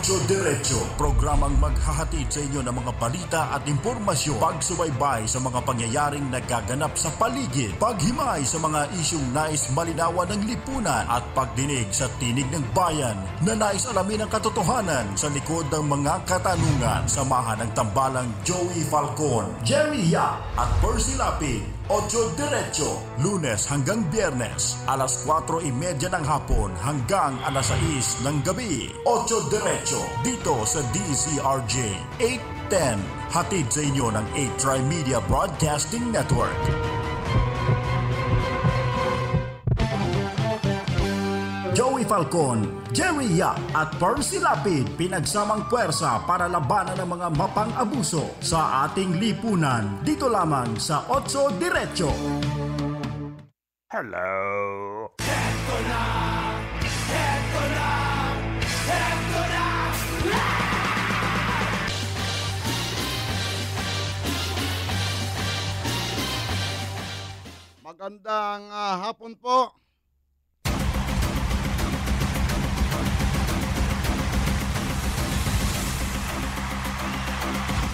Ocho Diretso, programang maghahatid sa inyo ng mga balita at impormasyon, pagsubaybay sa mga pangyayaring nagaganap sa paligid, paghimay sa mga isyung nais malinawan ng lipunan at pagdinig sa tinig ng bayan na nais alamin ang katotohanan sa likod ng mga katanungan. Samahan ng tambalang Joey Falcon, Jerry Yap at Percy Lapid. Ocho Diretso, Lunes hanggang Biyernes, alas 4:30 ng hapon hanggang alas 6 ng gabi. Ocho Diretso, dito sa DZRJ 810, hatid sa inyo ng 8Tri-Media Broadcasting Network. Joey Falcon, Jerry Yap at Percy Lapid pinagsamang puwersa para labanan ng mga mapang-abuso sa ating lipunan. Dito lamang sa Ocho Diretso. Hello. Eto na! Eto na! Eto na! Magandang hapon po.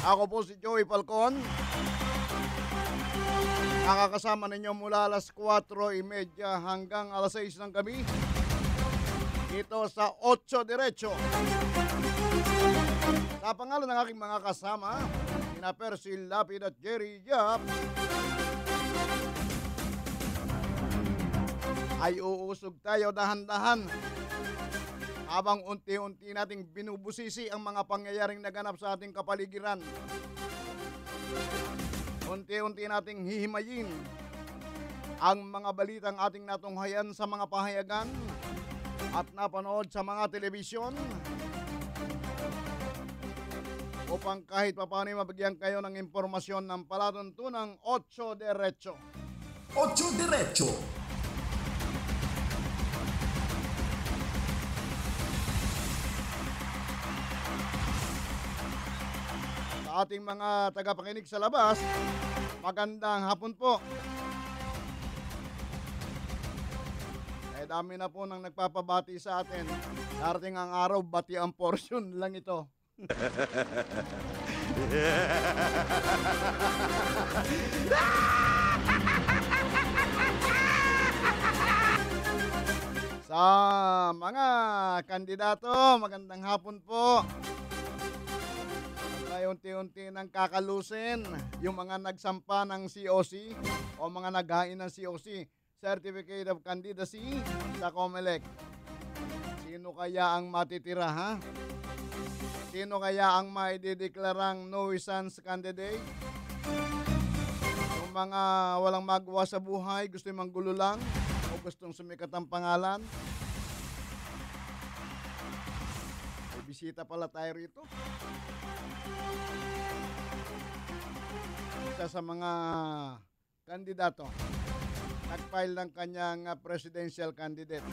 Ako po si Joey Falcon. Nakakasama ninyo mula alas 4:30 hanggang alas 6 ng gabi dito sa Ocho Diretso. Sa pangalan ng aking mga kasama, sina Percy Lapid at Jerry Yap, ay uusog tayo dahan-dahan habang unti-unti nating binubusisi ang mga pangyayaring naganap sa ating kapaligiran. Unti-unti nating hihimayin ang mga balitang ating natunghayan sa mga pahayagan at napanood sa mga telebisyon upang kahit papaano mabigyan kayo ng impormasyon ng palatuntunang Ocho Diretso. Ocho Diretso. Sa ating mga tagapakinig sa labas, magandang hapon po. Dami na po nang nagpapabati sa atin. Darating ang araw, bati ang portion lang ito. Sa mga kandidato, magandang hapon po. Unti-unti nang kakalusin yung mga nagsampa ng COC o mga naghain ng COC, Certificate of Candidacy sa COMELEC. Sino kaya ang matitira, ha? Sino kaya ang maidideklarang nuisance candidate? Yung mga walang magawa sa buhay, gusto yung manggulo lang o gustong sumikat ang pangalan? May bisita pala tayo rito. Isa sa mga kandidato nag-file ng kanyang presidential candidate.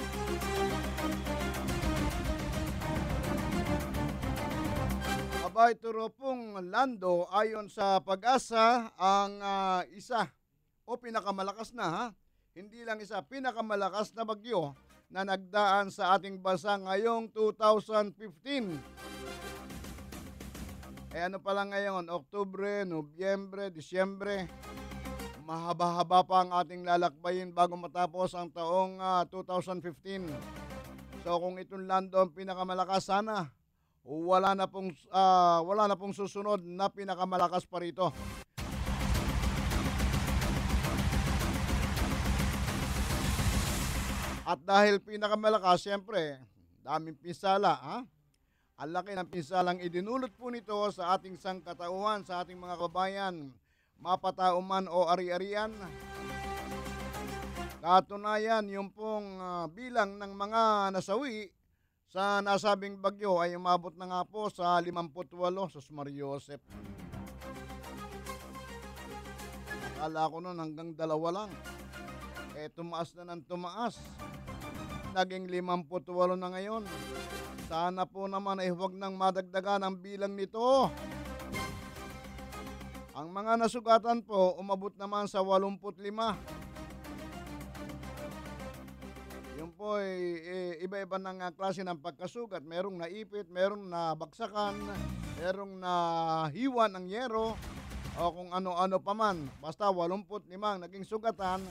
Abay, turo pong Lando ayon sa Pag-asa ang isa o pinakamalakas na, ha? Hindi lang isa, pinakamalakas na bagyo na nagdaan sa ating bansa ngayong 2015. Ano pa lang ngayon, Oktubre, Nobyembre, Disyembre, mahaba-haba pa ang ating lalakbayin bago matapos ang taong 2015. So kung itong Lando ang pinakamalakas, sana wala na pong susunod na pinakamalakas pa rito. At dahil pinakamalakas, siyempre, daming pinsala, ha? Ang laki ng pinsalang idinulot po nito sa ating sangkatauhan, sa ating mga kabayan, mapatao man o ari-arian. Katunayan, yung pong bilang ng mga nasawi sa nasabing bagyo ay umabot na nga po sa 58, sus Mario Joseph. Akala ko nun hanggang 2 lang. Tumaas na ng tumaas. Naging 58 na ngayon. Sana po naman ay huwag nang madagdagan ang bilang nito. Ang mga nasugatan po umabot naman sa 85. Yun po ay iba-iba ng klase ng pagkasugat. Merong naipit, merong nabagsakan, merong nahiwa ng yero, o kung ano-ano pa man. Basta 85 naging sugatan,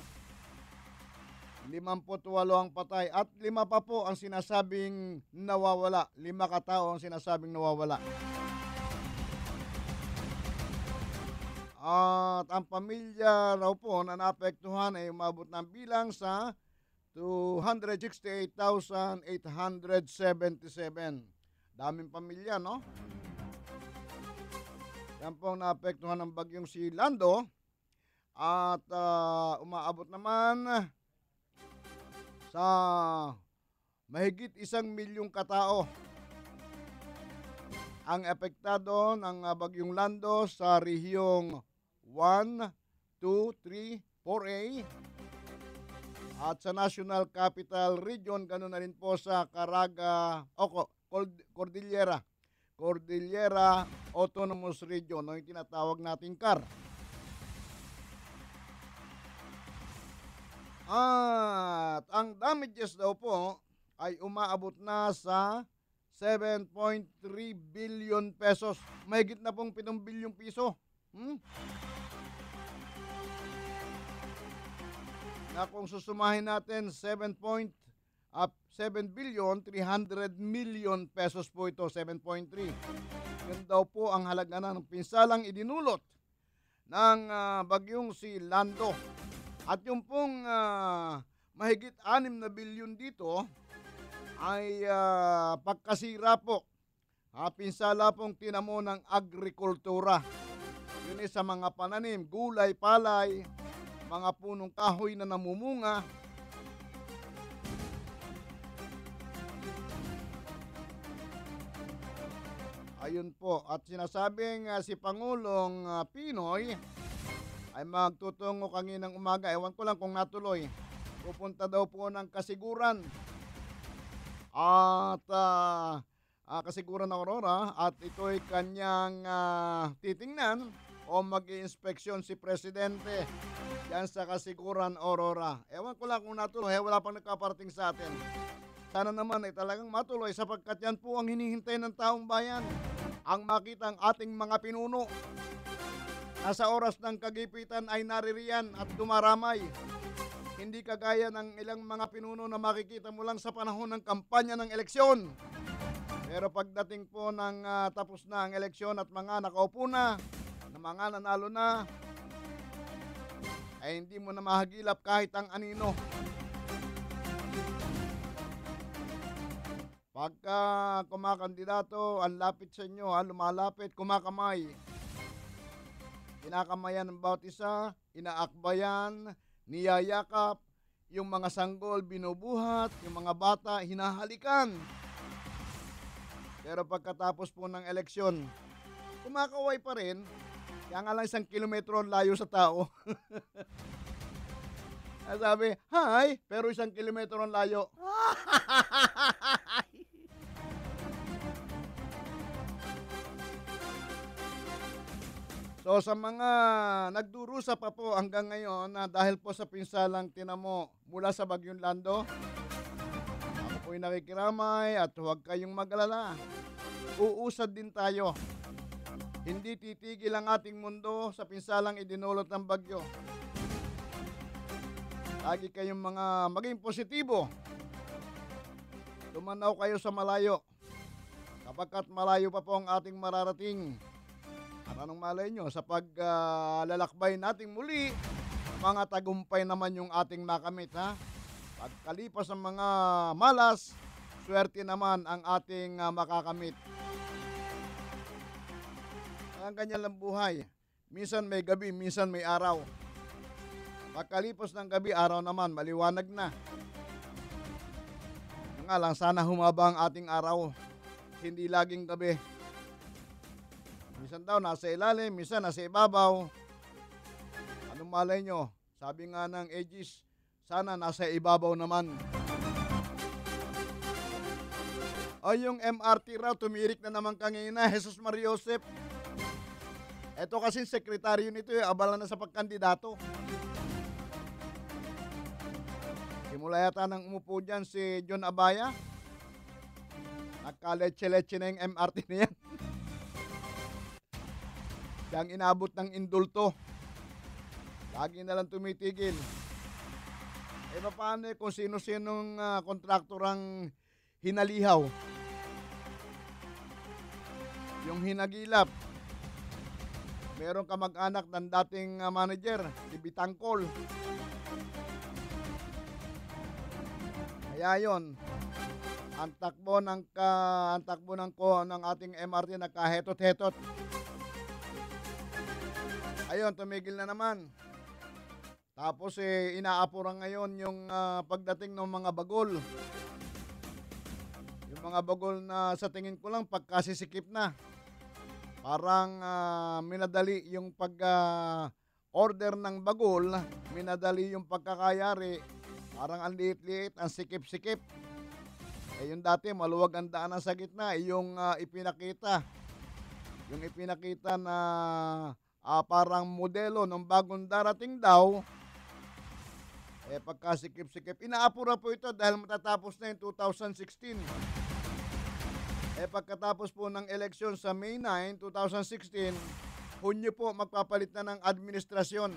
58 ang patay, at 5 pa po ang sinasabing nawawala. 5 katao ang sinasabing nawawala. At ang pamilya raw po na naapektuhan ay umabot ng bilang sa 268,877. Daming pamilya, no? Yan po ang naapektuhan ng bagyong si Lando. At umaabot naman sa mahigit 1,000,000 katao ang apektado ng bagyong Lando sa rehiyong 1, 2, 3, 4A at sa National Capital Region, ganoon na rin po sa Cordillera Autonomous Region, o yung tinatawag nating CAR. At ang damages daw po ay umaabot na sa 7.3 billion pesos. Mahigit na pong 7 bilyong piso. Na kung susumahin natin, 7 billion 300 million pesos po ito, 7.3. Yan daw po ang halaga ng pinsalang idinulot ng bagyong si Lando. At yung pong mahigit 6 na bilyon dito ay pagkasira po, pinsala pong tinamo ng agrikultura. Yun sa mga pananim, gulay, palay, mga punong kahoy na namumunga. Ayun po, at sinasabing si Pangulong Pinoy ay magtutungo kaninang umaga. Ewan ko lang kung natuloy. Pupunta daw po ng Kasiguran at Kasiguran ng Aurora, at ito'y kanyang titingnan o mag-i-inspeksyon si Presidente yan sa Kasiguran, Aurora. Ewan ko lang kung natuloy, wala pang nakaparating sa atin. Sana naman ay talagang matuloy, sapagkat yan po ang hinihintay ng taong bayan, ang makita ang ating mga pinuno na sa oras ng kagipitan ay naririyan at dumaramay. Hindi kagaya ng ilang mga pinuno na makikita mo lang sa panahon ng kampanya ng eleksyon. Pero pagdating po ng tapos na ang eleksyon at mga nakaupo na mga nanalo na, ay hindi mo na mahagilap kahit ang anino. Pagka kumakandidato, ang lapit sa inyo, lumalapit, kumakamay. Kinakamayan ng bawat isa, inaakbayan, niyayakap, yung mga sanggol binubuhat, yung mga bata hinahalikan. Pero pagkatapos po ng eleksyon, kumakaway pa rin. Kaya nga lang 1 kilometro ang layo sa tao. Sabi, hi, pero 1 kilometro ang layo. So sa mga nagdurusa pa po hanggang ngayon na dahil po sa pinsalang tinamo mula sa bagyong Lando, ako po'y nakikiramay at huwag kayong mag-alala. Uusad din tayo. Hindi titigil ang ating mundo sa pinsalang idinulot ng bagyo. Lagi kayong maging positibo. Tumanaw kayo sa malayo, sapagkat malayo pa po ang ating mararating. At anong malay nyo, sa paglalakbay nating muli, mga tagumpay naman yung ating makamit, ha? Pagkalipas ng mga malas, swerte naman ang ating makakamit. Ang ganyan lang buhay. Minsan may gabi, minsan may araw. Pagkalipas ng gabi, araw naman, maliwanag na. Nga lang, sana humaba ang ating araw. Hindi laging gabi. Minsan daw nasa ilalim, minsan nasa ibabaw. Anong malay nyo? Sabi nga ng Aegis, sana nasa ibabaw naman. O yung MRT raw, tumirik na naman kanina, Jesus Mariosep. Ito kasi sekretaryo nito, abala na sa pagkandidato. Simula yata nang umupo dyan si John Abaya. Nagka-leche-leche na yung MRT na yan. Siyang inabot ng indulto. Lagi na lang tumitigil. Paano kung sino-sinong kontraktor ang hinalihaw? Yung hinagilap. Meron kamag-anak ng dating manager, si Bitangkol. Kaya yon, ang takbo ng ating MRT nagkahetot-hetot. Ayun, tumigil na naman. Tapos inaapuran ngayon yung pagdating ng mga bagol. Yung mga bagol na sa tingin ko lang pagkasisikip na. Parang minadali yung pag-order ng bagol, minadali yung pagkakayari. Parang ang liit-liit, ang sikip-sikip. Yung dati maluwag ang daanan sa gitna, yung ipinakita. Yung ipinakita na parang modelo ng bagong darating daw, pagkasikip-sikip. Inaapura po ito dahil matatapos na yung 2016. Pagkatapos po ng eleksyon sa May 9, 2016, Hunyo po magpapalit na ng administrasyon.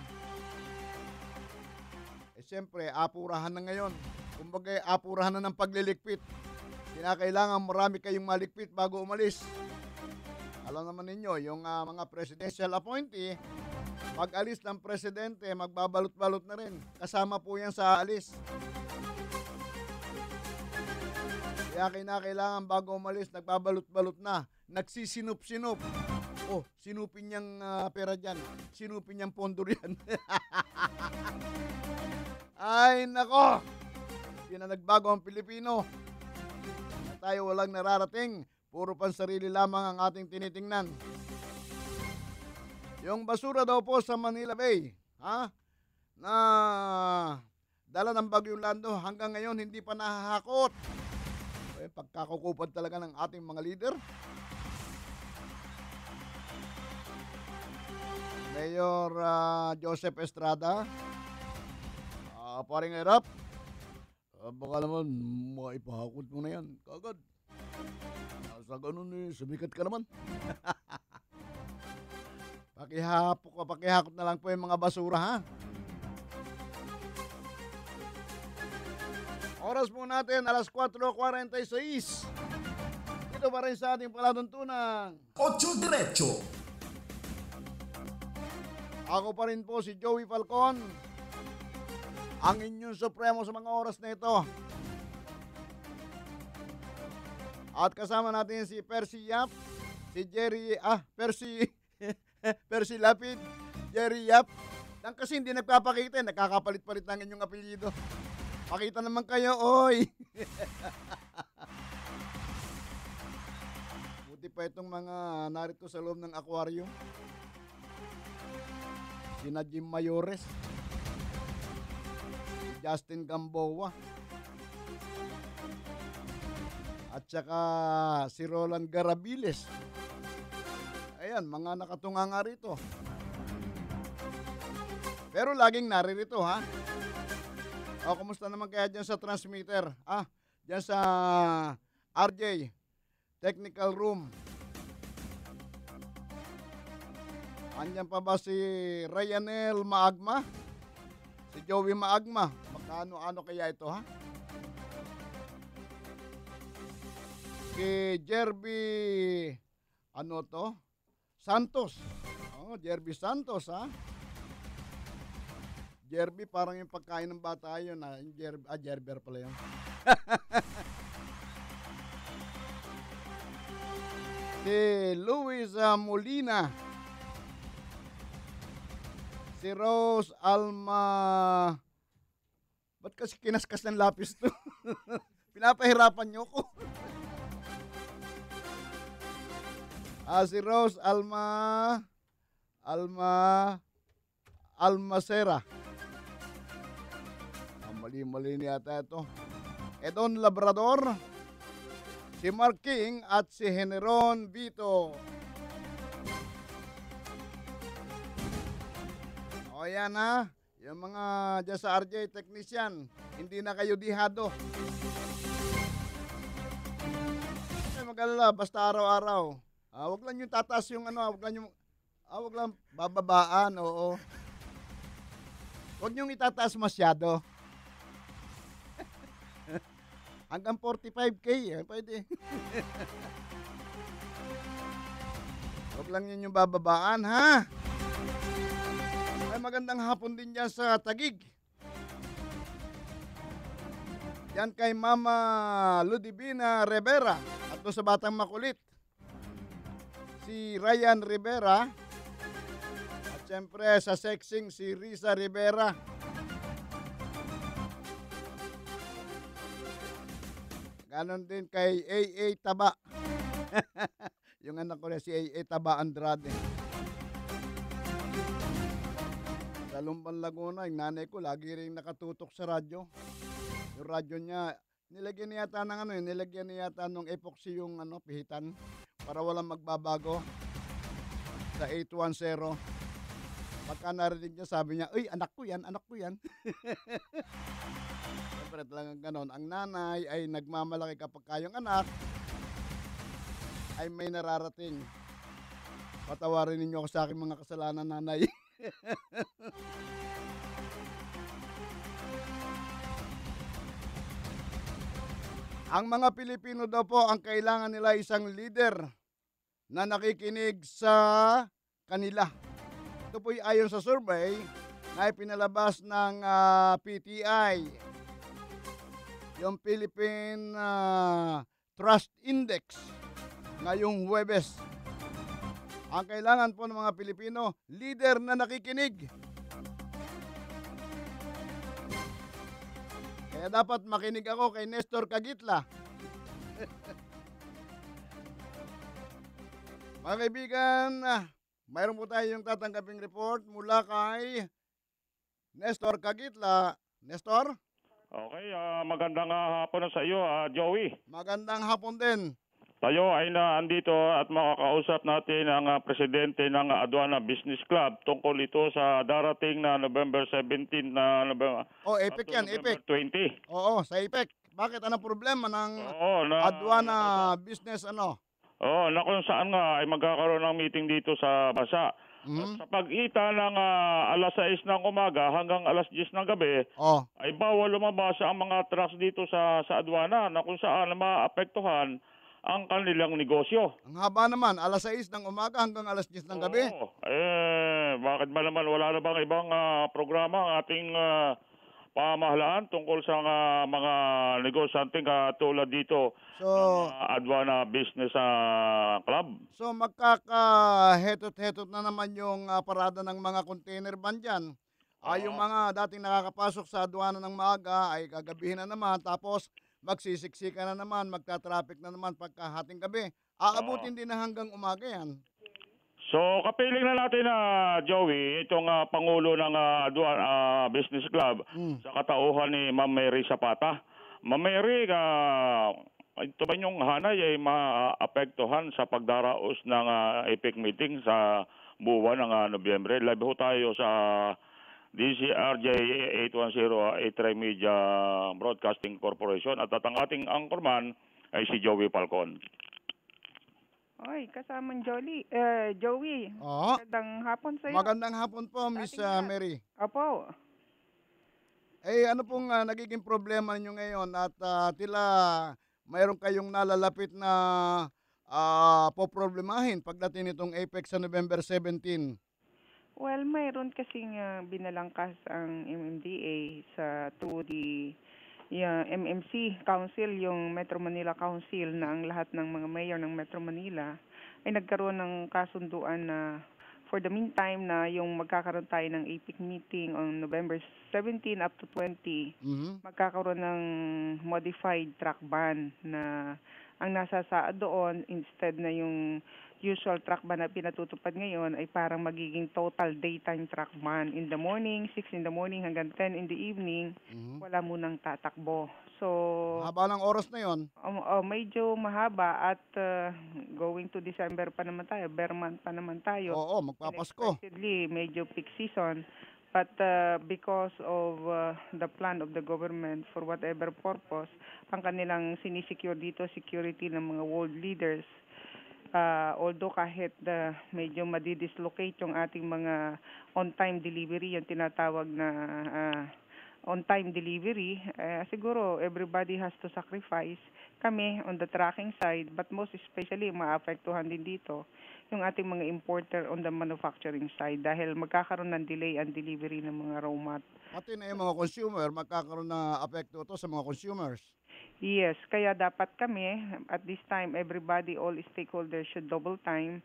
Siyempre, apurahan na ngayon. Kumbaga, apurahan na ng pagliligpit. Kinakailangan marami kayong maligpit bago umalis. Alam naman ninyo, yung mga presidential appointee, pag-alis ng presidente, magbabalot-balot na rin. Kasama po yan sa alis. Kaya kinakailangan bago umalis, nagbabalot-balot na. Nagsisinup-sinup. Oh, sinupin niyang pera dyan. Sinupin niyang pondo yan. Ay, nako! Hindi na nagbago ang Pilipino. Tayo walang nararating. Puro pansarili lamang ang ating tinitingnan. Yung basura daw po sa Manila Bay, na dala ng Bagyong Lando, hanggang ngayon hindi pa nahahakot. Pagkakukupad talaga ng ating mga leader. Mayor Joseph Estrada, paring hirap. Baka naman maipahakot mo na yan kagad. Sa ganun sumikat ka naman. Pakihakot na lang po yung mga basura, ha? Oras po natin, alas 4:46. Dito pa rin sa ating palatuntunan. Ocho Diretso. Ako pa rin po si Joey Falcon, ang inyong supremo sa mga oras na ito. At kasama natin si Percy Yap, si Percy Lapid, Jerry Yap. Lang kasi hindi nagpapakita, nakakapalit-palit ng inyong apelyido. Pakita naman kayo, oy! Buti pa itong mga narito sa loob ng aquarium. Sina Jim Mayores, Justin Gamboa, at saka si Roland Garabiles. Ayan, mga nakatunga nga rito. Pero laging naririto, ha? O, kumusta naman kaya dyan sa transmitter? Dyan sa RJ Technical Room. Andyan pa ba si Ryanel Maagma? Si Joey Maagma? Ano kaya ito, ha? Si Jerby, Santos. Jerby Santos, ha? Jerby, parang yung pagkain ng bata yun, ha? Jerber pala yun. Si Luis Molina. Si Rose Alma. Ba't kasi kinaskas ng lapis to? Pinapahirapan niyo ko. Si Rose Almacera. Mali yata ito. Edon Labrador, si Mark King at si Generon Vito. O yan, ha. Yung mga dyan sa RJ technician, hindi na kayo dihado. Ay, mag-alala, basta araw-araw. Wag lang yung tataas yung wag lang bababaan, oo. Wag niyong itataas masyado. Hanggang 45K, pwede. Wag lang yun yung bababaan, ha? Ay, magandang hapon din dyan sa Tagig. Yan kay Mama Ludivina Rivera. At doon sa Batang Makulit, si Ryan Rivera. At syempre sa Sexing, si Risa Rivera. Ganon din kay AA Taba. Yung anak ko na si AA Taba Andrade. Sa Lumban, Laguna, yung nanay ko lagi rin nakatutok sa radyo. Yung radyo niya, nilagyan niya yata ng nilagyan niya yata ng epoxy yung pihitan para walang magbabago sa 810. Pagka narinig niya, sabi niya, "Uy, anak ko yan, anak ko yan." Siyempre talagang ganon. Ang nanay ay nagmamalaki kapag kayong anak ay may nararating. Patawarin ninyo ako sa aking mga kasalanan, nanay. Ang mga Pilipino daw po, ang kailangan nila isang leader na nakikinig sa kanila. Ito po ayon sa survey na ipinalabas ng PTI, yung Philippine Trust Index, ngayong Huwebes. Ang kailangan po ng mga Pilipino, leader na nakikinig. Kaya dapat makinig ako kay Nestor Kagitla. Mga kaibigan, mayroon po tayong tatanggaping report mula kay Nestor Kagitla. Nestor? Okay, magandang hapon sa iyo, Joey. Magandang hapon din. Tayo ay andito at makakausap natin ang presidente ng Aduana Business Club tungkol ito sa darating na November 17 na November. EPEC yan, November EPEC. 20. Oo, sa EPEC. Bakit? Anong problema ng na Aduana Business na kung saan nga ay magkakaroon ng meeting dito sa bansa. At sa pag-ita ng alas 6 ng umaga hanggang alas 10 ng gabi, ay bawal lumabas ang mga trucks dito sa aduana na kung saan maapektuhan ang kanilang negosyo. Ang haba naman, alas 6 ng umaga hanggang alas 10 ng gabi. Bakit ba naman wala na bang ibang programa ang ating pamahalaan tungkol sa mga negosyante katulad dito ng Aduana Business Club? So magkakahetot-hetot na naman yung parada ng mga container van dyan. Yung mga dating nakakapasok sa aduana ng maaga ay gagabihin na naman, tapos magsisiksika na naman, magta-traffic na naman pagkahating gabi. Aabutin din na hanggang umaga yan. So, kapiling na natin Joey, itong Pangulo ng Aduana Business Club sa katauhan ni Ma'am Mary Zapata. Ma'am Mary, ito ba yung hanay ay maapektuhan sa pagdaraos ng EPEC meeting sa buwan ng Nobyembre? Live ho tayo sa DCRJ 810 A3 Media Broadcasting Corporation at ang ating anchorman ay si Joey Falcon. Oy, kasamang Joey. Magandang hapon sa iyo. Magandang hapon po, Miss Mary. Opo. Ano pong nagiging problema niyo ngayon at tila mayroon kayong nalalapit na poproblemahin pagdating nitong APEC sa November 17? Well, mayroon kasing binalangkas ang MMDA to the MMC Council, yung Metro Manila Council, na ang lahat ng mga mayor ng Metro Manila ay nagkaroon ng kasunduan na for the meantime na yung magkakaroon tayo ng APEC meeting on November 17 up to 20, magkakaroon ng modified truck ban na ang nasasa doon, instead na yung usual truck ban na pinatutupad ngayon, ay parang magiging total daytime truck ban. In the morning, 6 in the morning hanggang 10 in the evening, wala munang tatakbo. So, haba ng oras na yon. Medyo mahaba at going to December pa naman tayo, bare month pa naman tayo. Oo, magpapasko. Unexpectedly, medyo peak season. But because of the plan of the government for whatever purpose, ang kanilang sinisecure dito, security ng mga world leaders, although kahit medyo madidislocate yung ating mga on-time delivery, yung tinatawag na on-time delivery, siguro everybody has to sacrifice. Kami on the tracking side, but most especially maapektuhan din dito yung ating mga importer on the manufacturing side dahil magkakaroon ng delay ang delivery ng mga raw mat. Pati na yung mga consumer, magkakaroon na apekto ito sa mga consumers. Yes, kaya dapat kami, at this time, everybody, all stakeholders should double time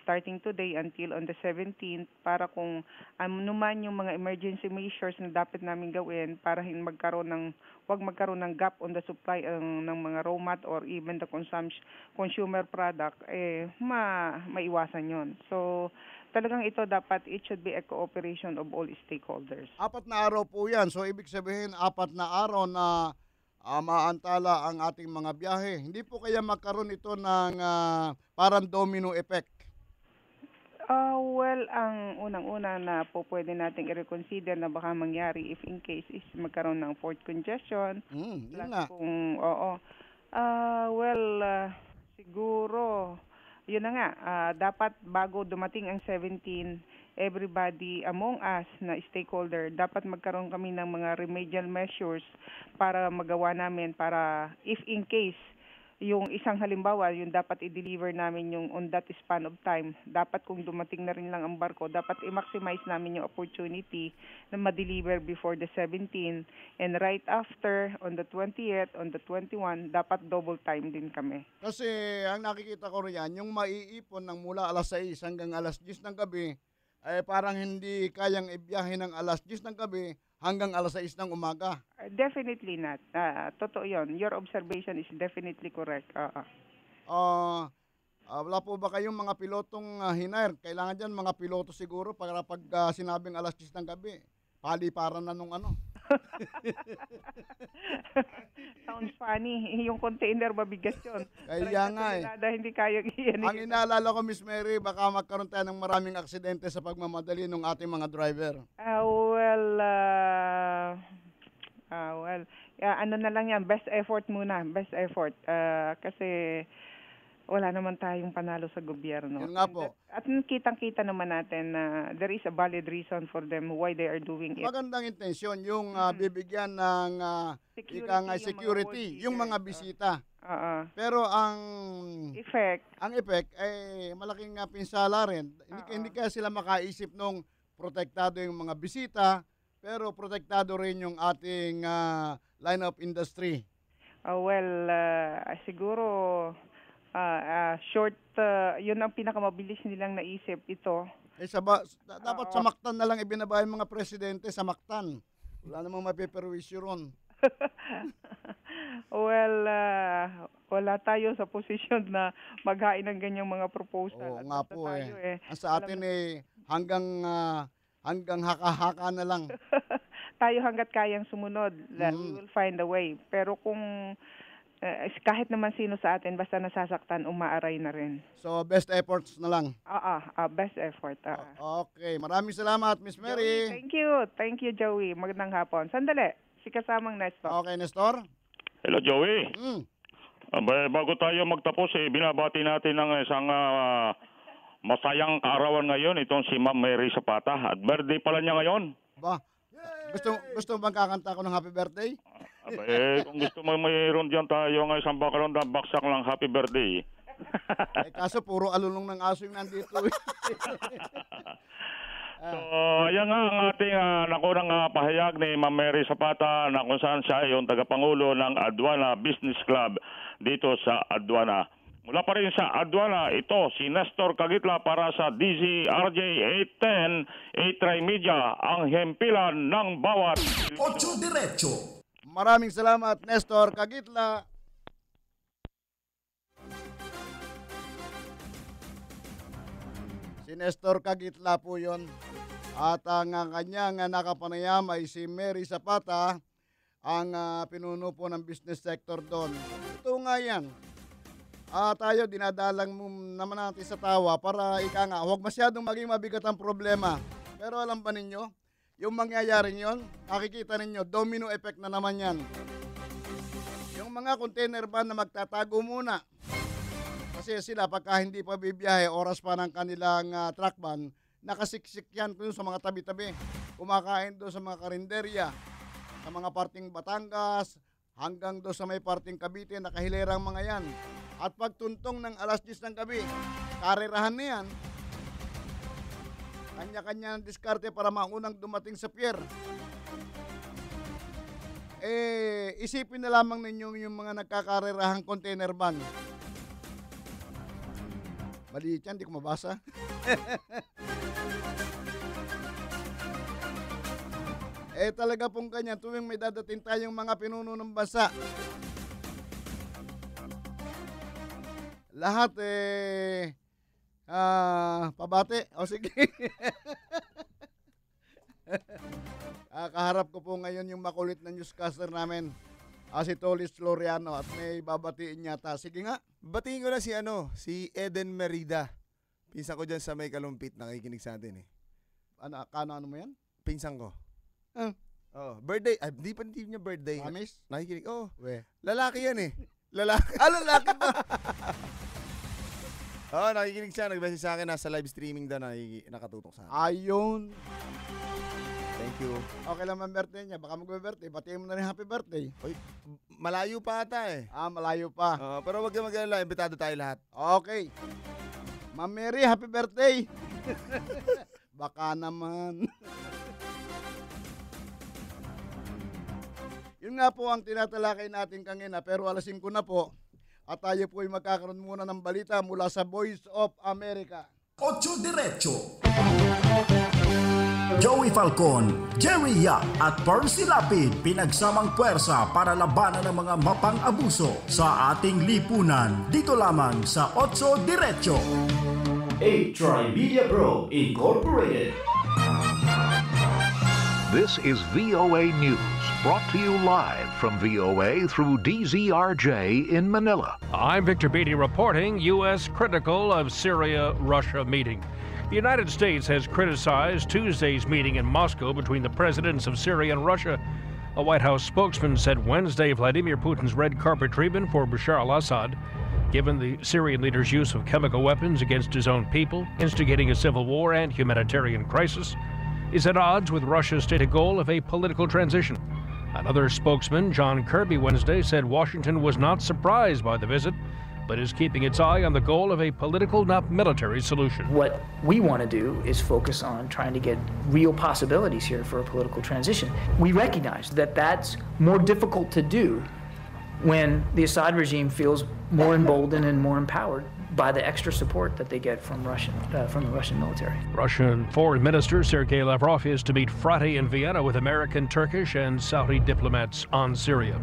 starting today until on the 17th para kung ano man yung mga emergency measures na dapat namin gawin para wag magkaroon ng gap on the supply ng mga raw mat or even the consumer product, maiwasan yon. So, talagang ito dapat, it should be a cooperation of all stakeholders. 4 na araw po yan. So, ibig sabihin, 4 na araw na maantala ang ating mga biyahe. Hindi po kaya magkaroon ito ng parang domino effect? Well, ang unang-una na po pwede nating i-reconsider na baka mangyari if in case is magkaroon ng port congestion. Yun Plus nga. kung, siguro, yun na nga, dapat bago dumating ang 17, everybody among us na stakeholder, dapat magkaroon kami ng mga remedial measures para magawa namin para if in case yung isang halimbawa, yung dapat i-deliver namin yung on that span of time, dapat kung dumating na rin lang ang barko, dapat i-maximize namin yung opportunity na ma-deliver before the 17 and right after on the 20th, on the 21, dapat double time din kami. Kasi ang nakikita ko riyan, yung maiipon ng mula alas 6 hanggang alas 10 ng gabi, ay parang hindi kayang ibiyahe ng alas 10 ng gabi hanggang alas 6 ng umaga. Definitely not. Totoo yun. Your observation is definitely correct. Wala po ba kayong mga pilotong hinire? Kailangan dyan mga piloto siguro para pag sinabing alas 10 ng gabi, paliparan na nung ano. Sounds funny. Yung container mabigat yun. Kaya nga hindi kaya iyan. Ang inaalala ko, Miss Mary, baka magkaroon tayo ng maraming aksidente sa pagmamadali ng ating mga driver. Ano na lang yan, best effort muna, best effort. Kasi wala naman tayong panalo sa gobyerno. Yun nga po. At kitang-kita naman natin na there is a valid reason for them why they are doing it. Magandang intensyon yung bibigyan ng security, yung mga bisita. Pero ang effect ay malaking pinsala rin. Hindi kaya sila makaisip nung protektado yung mga bisita, pero protektado rin yung ating line of industry. Siguro yun ang pinakamabilis nilang naisip ito. Dapat sa Mactan na lang ibinaba yung mga presidente sa Mactan. Wala namang mapiperwisyo ron. Wala tayo sa posisyon na maghain ng ganyang mga proposal. Oo nga po Ang sa atin hanggang haka-haka na lang. Tayo hanggat kayang sumunod, we will find a way. Pero kung kahit naman sino sa atin, basta nasasaktan, umaaray na rin. So, best efforts na lang? Best effort. Okay, maraming salamat, Miss Mary. Joey, thank you, Joey. Magandang hapon. Sandali, si kasamang Nestor. Okay, Nestor. Hello, Joey. Bago tayo magtapos, binabati natin ng isang masayang kaarawan ngayon, itong si Ma'am Mary Zapata. At birthday pala niya ngayon. Gusto bang kakanta ko ng happy birthday? Kung gusto mo, mayroon dyan tayo ng isang bakalong na baksak lang happy birthday. Kaso puro alulong ng aso yung nandito. So, ayan nga ang ating nakunang pahayag ni Ma'am Mary Zapata na kung saan siya yung tagapangulo ng Aduana Business Club dito sa Aduana. Mula pa rin sa Aduana, ito si Nestor Kagitla para sa DZRJ 810, 8 Media, ang hempilan ng bawat Ocho Diretso. Maraming salamat, Nestor Kagitla. Si Nestor Kagitla po yun. At ang kanyang nakapanayam ay si Mary Zapata, ang pinuno po ng business sector doon. Ito nga yan. Tayo dinadalang naman natin sa tawa para huwag masyadong maging mabigat ang problema. Pero alam ba ninyo, yung mangyayaring yon, nakikita ninyo, domino effect na naman yan. Yung mga container van na magtatago muna, kasi sila pagka hindi pa bibiyahe, oras pa ng kanilang truck van, nakasiksik yan doon sa mga tabi-tabi. Kumakain doon sa mga karinderya, sa mga parting Batangas, hanggang doon sa may parting Cavite, nakahilerang mga yan. At pagtuntong ng alas 10 ng gabi, karerahan na yan. Kanya-kanya ng diskarte para maunang dumating sa pier. Isipin na lamang ninyo yung mga nagkakarerahang container van. Maliit yan, di ko mabasa. Talaga pong ganyan, tuwing may dadating tayong mga pinuno ng bansa, lahat pabate. O sige. Kaharap ko po ngayon yung makulit na newscaster namin, si Tolis Floriano, at may babatiin yata. Sige nga. Batiin ko na si Eden Merida. Pinsan ko dyan sa may Kalumpit, nakikinig sa atin eh. Ano mo yan? Pinsan ko. Birthday. Hindi niya birthday. Promise? Nakikinig. We. Lalaki yan eh. Lalaki. Lalaki ba? Nakikinig siya. Nag-message sa akin, nasa live streaming daw, nakatutok sa akin. Ayun. Thank you. Okay lang man birthday niya. Baka mag-birthday. Batiin mo na rin happy birthday. Oy, malayo pa ata eh. Malayo pa. Pero wag na mag-alala. Imbitado tayo lahat. Okay. Ma'am Mary, happy birthday. Baka naman. Yun nga po ang tinatalakay natin kanina, pero alas 5 na po. At tayo po ay magkakaroon muna ng balita mula sa Voice of America. Ocho Diretso. Joey Falcon, Jerry Yap at Percy Lapid pinagsamang puwersa para labanan ng mga mapang-abuso sa ating lipunan. Dito lamang sa Ocho Diretso. Trimedia Pro Incorporated. This is VOA News, brought to you live from VOA through DZRJ in Manila. I'm Victor Beatty reporting U.S. critical of Syria-Russia meeting. The United States has criticized Tuesday's meeting in Moscow between the presidents of Syria and Russia. A White House spokesman said Wednesday Vladimir Putin's red carpet treatment for Bashar al-Assad, given the Syrian leader's use of chemical weapons against his own people, instigating a civil war and humanitarian crisis, is at odds with Russia's stated goal of a political transition. Another spokesman, John Kirby, Wednesday said Washington was not surprised by the visit, but is keeping its eye on the goal of a political, not military, solution. What we want to do is focus on trying to get real possibilities here for a political transition. We recognize that that's more difficult to do when the Assad regime feels more emboldened and more empowered by the extra support that they get from the Russian military. Russian Foreign Minister Sergei Lavrov is to meet Friday in Vienna with American, Turkish, and Saudi diplomats on Syria.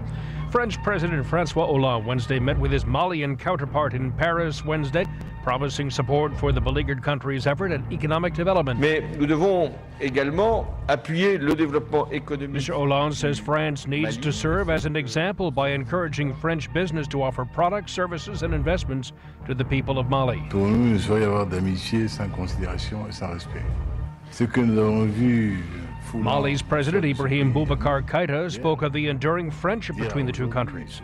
French President François Hollande Wednesday met with his Malian counterpart in Paris Wednesday, promising support for the beleaguered country's effort at economic development. Mais nous devons également appuyer le développement économique. Mr. Hollande says France needs to serve as an example by encouraging French business to offer products, services, and investments to the people of Mali. Pour nous, il ne saurait y avoir d'amitié sans considération et sans respect. Ce que nous avons vu. Mali's President Ibrahim Boubacar Keïta spoke of the enduring friendship between the two countries.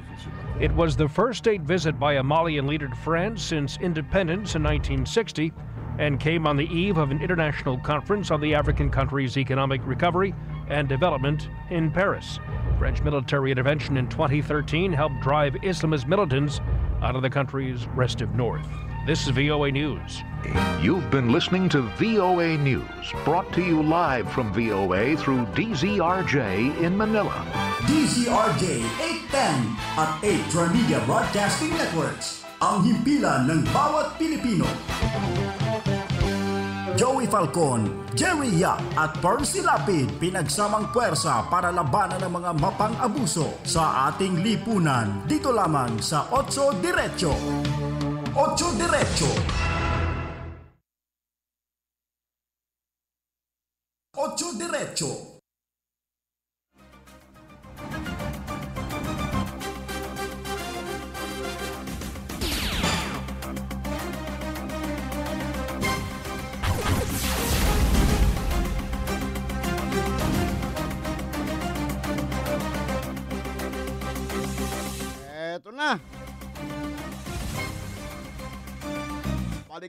It was the first state visit by a Malian leader to France since independence in 1960 and came on the eve of an international conference on the African country's economic recovery and development in Paris. French military intervention in 2013 helped drive Islamist militants out of the country's restive north. This is VOA News. You've been listening to VOA News, brought to you live from VOA through DZRJ in Manila. DZRJ 810 at 8 Trimedia Broadcasting Networks. Ang himpilan ng bawat Pilipino. Joey Falcon, Jerry Yap at Percy Lapid pinagsamang puwersa para labanan ng mga mapang-abuso sa ating lipunan. Dito lamang sa Ocho Diretso. Ocho Diretso. Ocho Diretso.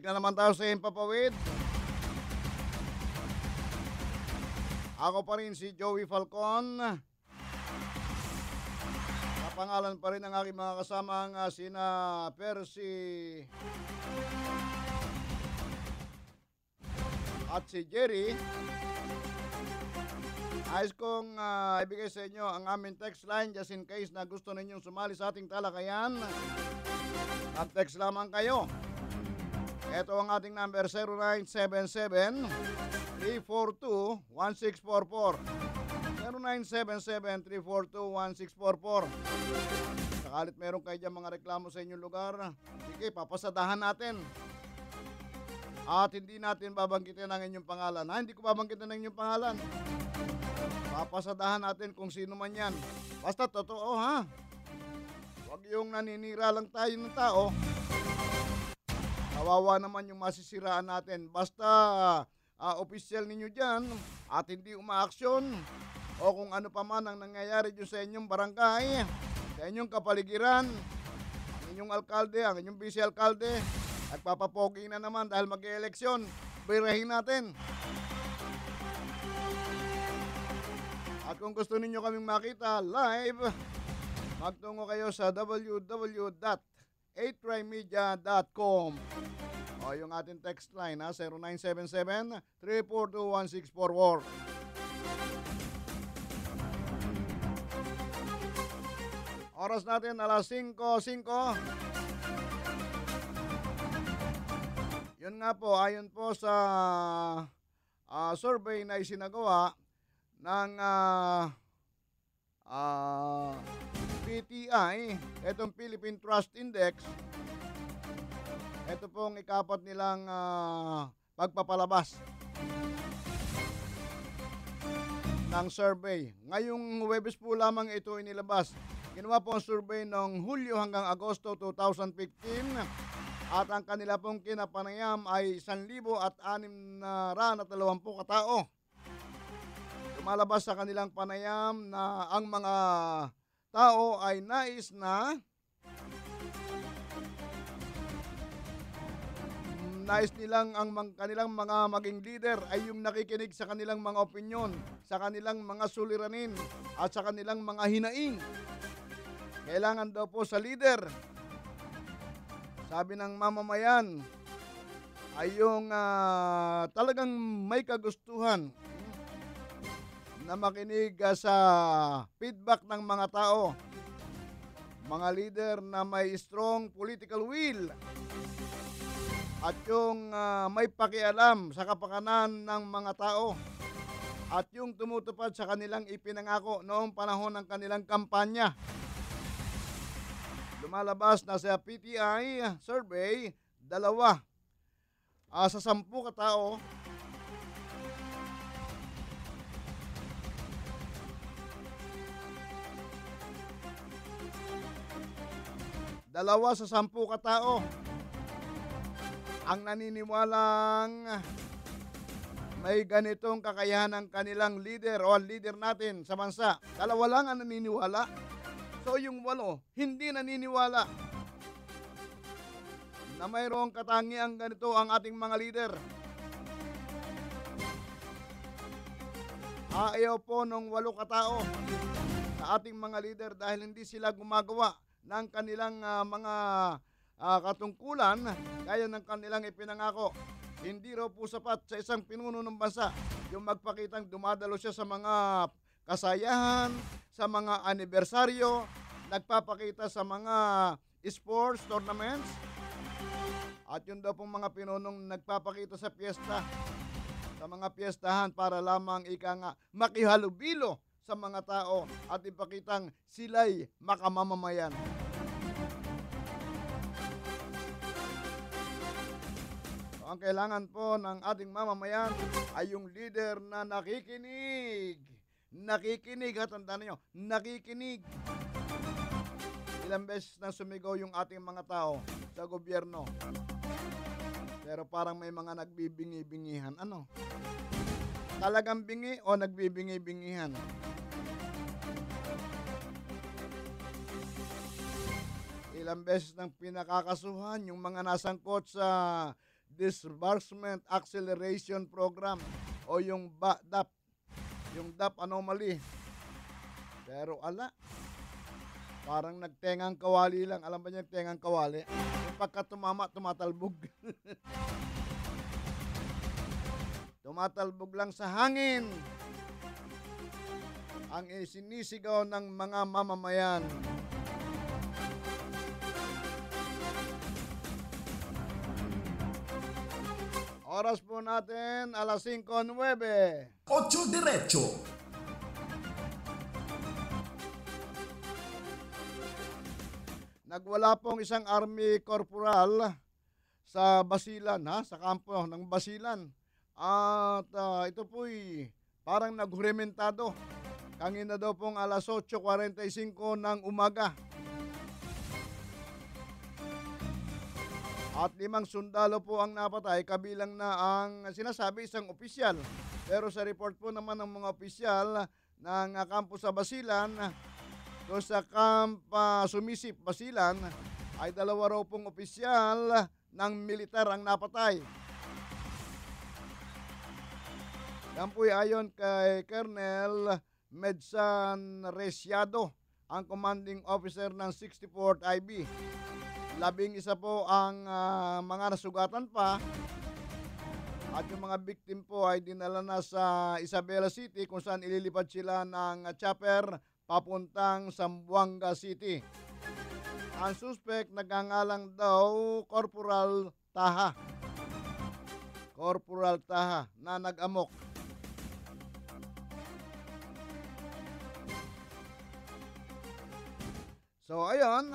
Balik na naman tayo sa Himpapawid. Ako pa rin si Joey Falcon. Napangalan pa rin ng aking mga kasamang sina Percy at si Jerry. Ayos kong ibigay sa inyo ang aming text line just in case na gusto ninyong sumali sa ating talakayan. Mag-text lamang kayo. Ito ang ating number 0977-342-1644. 0977-342-1644. Sakalit meron kayo dyan mga reklamo sa inyong lugar, sige, papasadahan natin. At hindi natin babanggitin ang inyong pangalan. Hindi ko babanggitin ang inyong pangalan. Papasadahan natin kung sino man yan. Basta totoo, ha? Huwag yung naninira lang tayo ng tao. Kawawa naman yung masisiraan natin. Basta opisyal ninyo dyan at hindi umaaksyon o kung ano pa man ang nangyayari dyan sa inyong barangay, sa inyong kapaligiran, ang inyong alkalde, ang inyong vice-alkalde, at papapogi na naman dahil mag-eleksyon, birahin natin. At kung gusto ninyo kaming makita live, magtungo kayo sa www.8trymedia.com o yung ating text line 0977-342-1644. Oras natin alas 5:05. Yun nga po, ayon po sa survey na isinagawa ng PTI, itong Philippine Trust Index, ito pong ikapat nilang pagpapalabas ng survey. Ngayong Huwebes po lamang ito inilabas. Ginawa po ang survey noong Hulyo hanggang Agosto 2015 at ang kanila pong kinapanayam ay 1,620 katao. Lumalabas sa kanilang panayam na ang mga tao ay nais nilang ang kanilang mga maging leader ay yung nakikinig sa kanilang mga opinyon, sa kanilang mga suliranin at sa kanilang mga hinaing. Kailangan daw po sa leader, sabi ng mamamayan, ay yung talagang may kagustuhan na makinig sa feedback ng mga tao. Mga leader na may strong political will at yung may pakialam sa kapakanan ng mga tao at yung tumutupad sa kanilang ipinangako noong panahon ng kanilang kampanya. Lumalabas na sa PTI survey, 2 sa 10 katao Dalawa sa 10 katao ang naniniwalang may ganitong kakayahan ng kanilang leader o leader natin sa bansa. 2 lang ang naniniwala. So yung 8, hindi naniniwala na mayroong katangiang ganito ang ating mga leader. Ayaw po ng 8 katao sa ating mga leader dahil hindi sila gumagawa ng kanilang mga katungkulan gaya ng kanilang ipinangako. Hindi raw po sapat sa isang pinuno ng bansa yung magpakitang dumadalo siya sa mga kasayahan, sa mga anibersaryo, nagpapakita sa mga sports tournaments, at yun daw pong mga pinunong nagpapakita sa piyesta, sa mga piyestahan para lamang makihalubilo sa mga tao at ipakitang sila'y makamamamayan. So, ang kailangan po ng ating mamamayan ay yung leader na nakikinig. Nakikinig, ha, tandaan niyo, nakikinig. Ilang beses na sumigaw yung ating mga tao sa gobyerno. Pero parang may mga nagbibingi-bingihan. Ano? Talagang bingi o nagbibingi-bingihan? Ilang beses nang pinakakasuhan yung mga nasangkot sa Disbursement Acceleration Program o yung DAP, yung DAP anomaly. Pero parang nagtengang kawali lang. Alam ba niya tengang kawali? Yung pagka tumama, tumatalbog. Tumatalbog lang sa hangin ang isinisigaw ng mga mamamayan. Oras po natin, alas 5:09. 8 Diretso. Nagwala pong isang army corporal sa Basilan, sa kampo ng Basilan. At ito po'y parang naghurementado. Kanina daw pong alas 8:45 ng umaga. At 5 sundalo po ang napatay, kabilang na ang sinasabi isang opisyal. Pero sa report po naman ng mga opisyal ng kampo sa Basilan, doon sa Camp Sumisip, Basilan, ay 2 raw pong opisyal ng militar ang napatay. Yan po'y ayon kay Colonel Medsan Resiado, ang commanding officer ng 64th IB. 11 po ang mga nasugatan pa at yung mga victim po ay dinala na sa Isabela City kung saan ililipad sila ng chopper papuntang Zamboanga City. Ang suspect nagngangalang daw Corporal Taha. Corporal Taha na nag-amok. So ayun,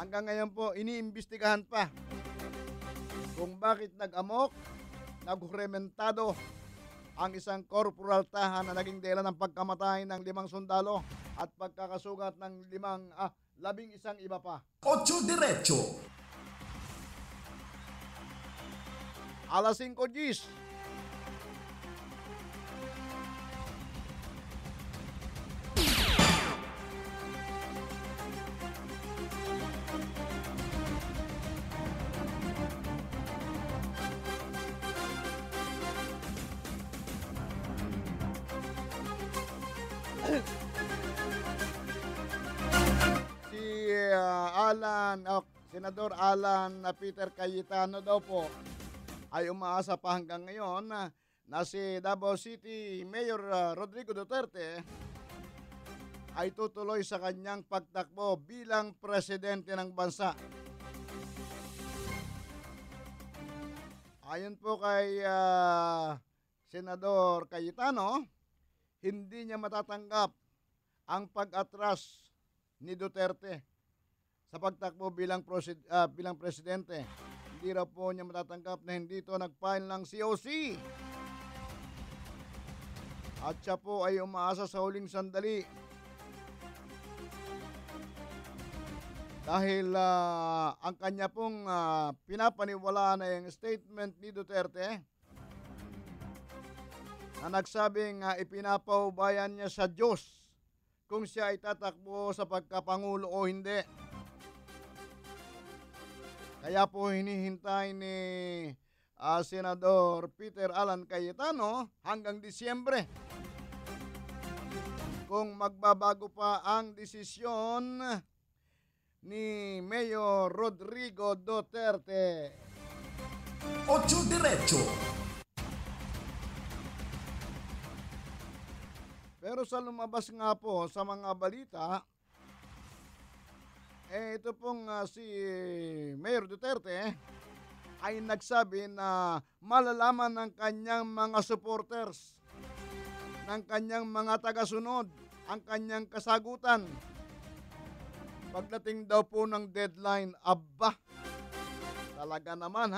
hanggang ngayon po iniimbestigahan pa kung bakit nag-amok, naghurementado ang isang Corporal Taha na naging dahilan ng pagkamatay ng 5 sundalo at pagkakasugat ng 11 iba pa. 8 Diretso. Alas 5 G's. Senador Alan Peter Cayetano daw po ay umaasa pa hanggang ngayon na si Davao City Mayor Rodrigo Duterte ay tutuloy sa kanyang pagtakbo bilang presidente ng bansa. Ayon po kay Senador Cayetano, hindi niya matatanggap ang pag-atras ni Duterte sa pagtakbo bilang presidente. Hindi raw po niya matatanggap na hindi ito nag-file ng COC. At siya po ay umaasa sa huling sandali. Dahil ang kanya pong pinapaniwalaan na yung statement ni Duterte na nagsabing ipinapahubayan niya sa Diyos kung siya ay tatakbo sa pagkapangulo o hindi. Kaya po hinihintay ni Senador Peter Alan Cayetano hanggang Disyembre kung magbabago pa ang desisyon ni Mayor Rodrigo Duterte. 8 Diretso. Pero sa lumabas nga po sa mga balita, ito pong si Mayor Duterte ay nagsabi na malalaman ng kanyang mga supporters, ng kanyang mga tagasunod, ang kanyang kasagutan pagdating daw po ng deadline. Aba, talaga naman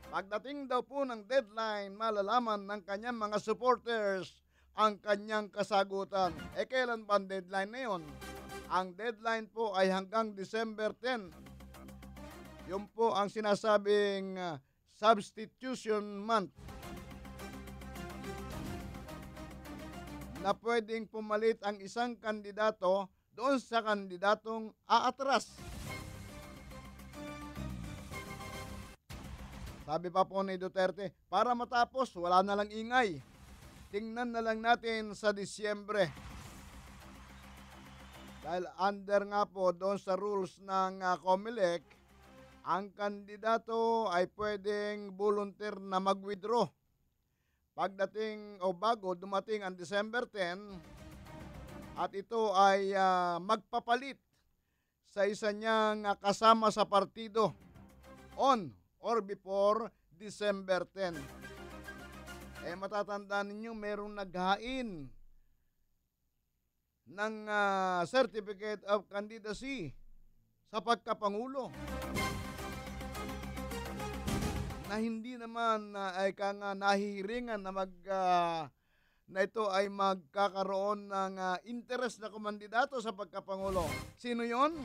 Pagdating daw po ng deadline, malalaman ng kanyang mga supporters ang kanyang kasagutan. Kailan ba ang deadline na yun? Ang deadline po ay hanggang December 10. Yun po ang sinasabing substitution month na pwedeng pumalit ang isang kandidato doon sa kandidatong aatras. Sabi pa po ni Duterte, para matapos, wala na lang ingay. Tingnan na lang natin sa Disyembre. Dahil under nga po doon sa rules ng COMELEC, ang kandidato ay pwedeng volunteer na mag-withdraw. Pagdating o bago dumating ang December 10 at ito ay magpapalit sa isa niyang kasama sa partido on or before December 10. Matatandaan ninyo merong naghain ng Certificate of Candidacy sa pagkapangulo na hindi naman ay nahihiringan na na ito ay magkakaroon ng interest na kumandidato sa pagkapangulo. Sino yon?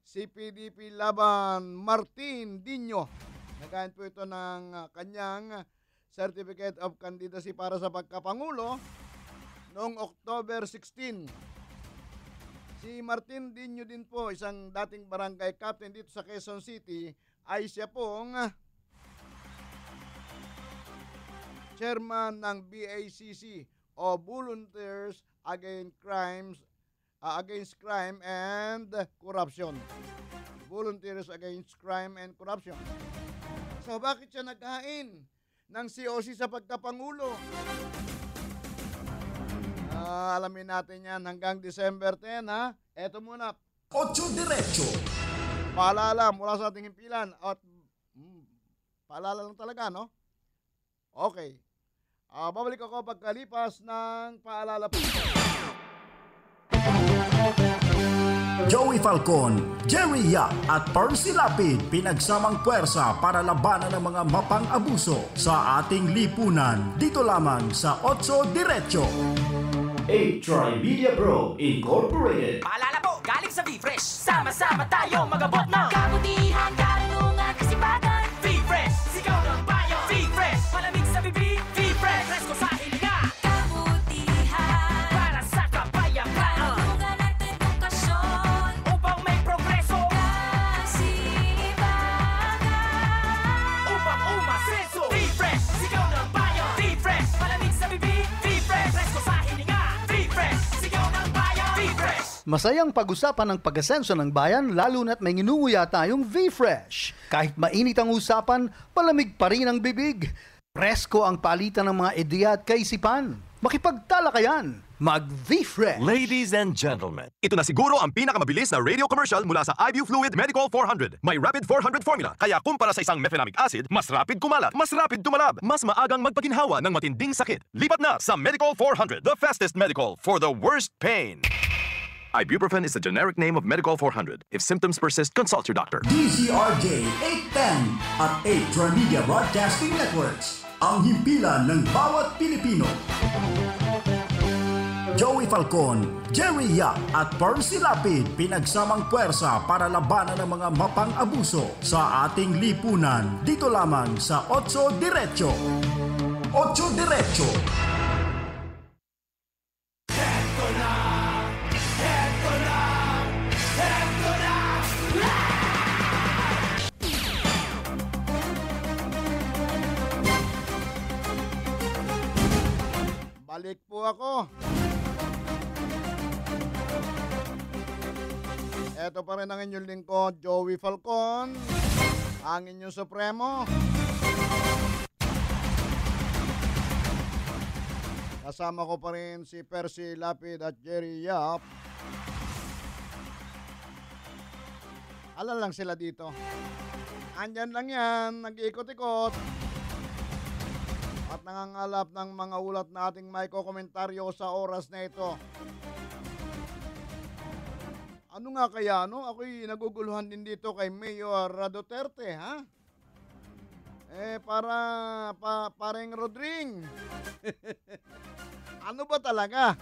Si PDP laban Martin Diño. Naghain po ito ng kanyang Certificate of Candidacy para sa pagkapangulo noong October 16. Si Martin Diño din po, isang dating barangay captain dito sa Quezon City, ay siya pong chairman ng BACC o Volunteers Against Crime and Corruption. Volunteers Against Crime and Corruption. So bakit siya naghain ng COC sa pagkapangulo? Alamin natin yan hanggang December 10, ha? Eto muna. Ocho Diretso. Paalala mula sa ating himpilan. At paalala lang talaga, no? Okay. Babalik ako pagkalipas ng paalala po. Joey Falcon, Jerry Yap at Percy Lapid pinagsamang puwersa para labanan ng mga mapang-abuso sa ating lipunan. Dito lamang sa Ocho Diretso. A-Trimedia Pro Incorporated. Paalala po, galing sa V-Fresh. Sama-sama tayo magabot ng kabutihan, karunungan, kasipagan. V-Fresh, sigaw ng bayo. V-Fresh, malamig sa bibig. V-Fresh, presko sa hininga. Kabutihan, para sa kapayapaan. Karunungan at edukasyon, upang may progreso. Kasipagan, upang umasenso. V-Fresh, sigaw ng bayo. V-Fresh, malamig sa bibig. V-Fresh, presko sa hininga. Masayang pag-usapan ng pag-asenso ng bayan lalo na't may nginunguya tayong V-Fresh. Kahit mainit ang usapan, malamig pa rin ang bibig. Presko ang palitan ng mga ideya at kaisipan. Makipagtalakayan, mag-V-Fresh. Ladies and gentlemen, ito na siguro ang pinakamabilis na radio commercial mula sa IBU Fluid Medicol 400. May Rapid 400 formula, kaya kumpara sa isang mefenamic acid, mas rapid kumalat, mas rapid tumalab, mas maagang magpaginhawa ng matinding sakit. Lipat na sa Medicol 400, the fastest medical for the worst pain. Ibuprofen is the generic name of Medicol 400. If symptoms persist, consult your doctor. DZRJ 810 at 8 Trimedia Broadcasting Networks. Ang himpilan ng bawat Pilipino. Joey Falcon, Jerry Yap at Percy Lapid pinagsamang puwersa para labanan ng mga mapang-abuso sa ating lipunan. Dito lamang sa Ocho Diretso. Ocho Diretso. Balik po ako. Ito pa rin ang inyong lingkod, Joey Falcon, ang inyong supremo. Kasama ko pa rin si Percy Lapid at Jerry Yap. Alam lang sila dito. Andyan lang yan, nag-ikot-ikot. At nangangalap ng mga ulat na ating may komentaryo sa oras na ito. Ano nga kaya, no? Ako'y naguguluhan din dito kay Mayor Duterte, ha? Pareng Rodring. Ano ba talaga?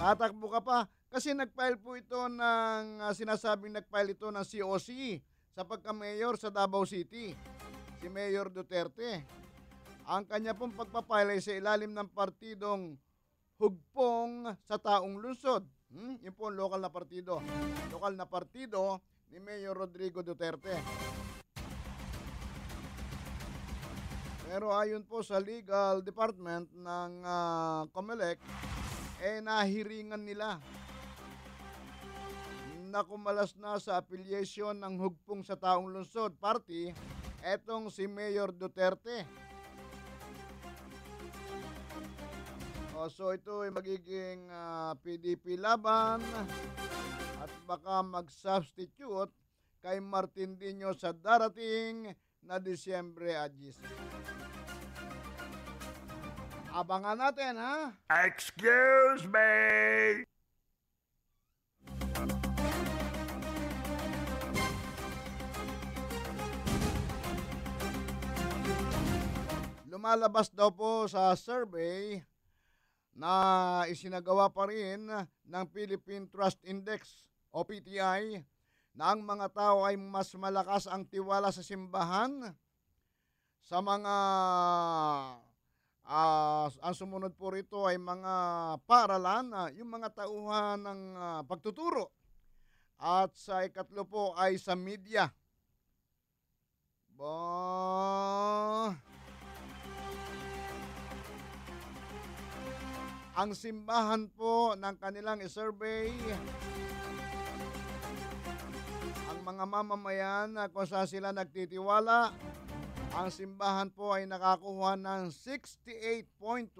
Tatakbo ka pa. Kasi nag-file po ito ng, sinasabing nag-file ito ng COC sa pagka-mayor sa Davao City. Si Mayor Duterte. Ang kanya pong pagpapile ay sa ilalim ng partidong Hugpong sa Taong Lungsod. Yun po ang lokal na partido. Lokal na partido ni Mayor Rodrigo Duterte. Pero ayon po sa legal department ng COMELEC, nahiringan nila na kumalas na sa affiliation ng Hugpong sa Taong Lungsod Party etong si Mayor Duterte. So ito ay magiging PDP laban at baka mag-substitute kay Martin Dino sa darating na Disyembre 10. Abangan natin, ha? Excuse me! Lumalabas daw po sa survey na isinagawa pa rin ng Philippine Trust Index o PTI na ang mga tao ay mas malakas ang tiwala sa simbahan sa mga ang sumunod po rito ay mga paaralan, yung mga tauhan ng pagtuturo, at sa ikatlo po ay sa media. Ang simbahan po ng kanilang survey, ang mga mamamayan kung saan sila nagtitiwala, ang simbahan po ay nakakuha ng 68.1%.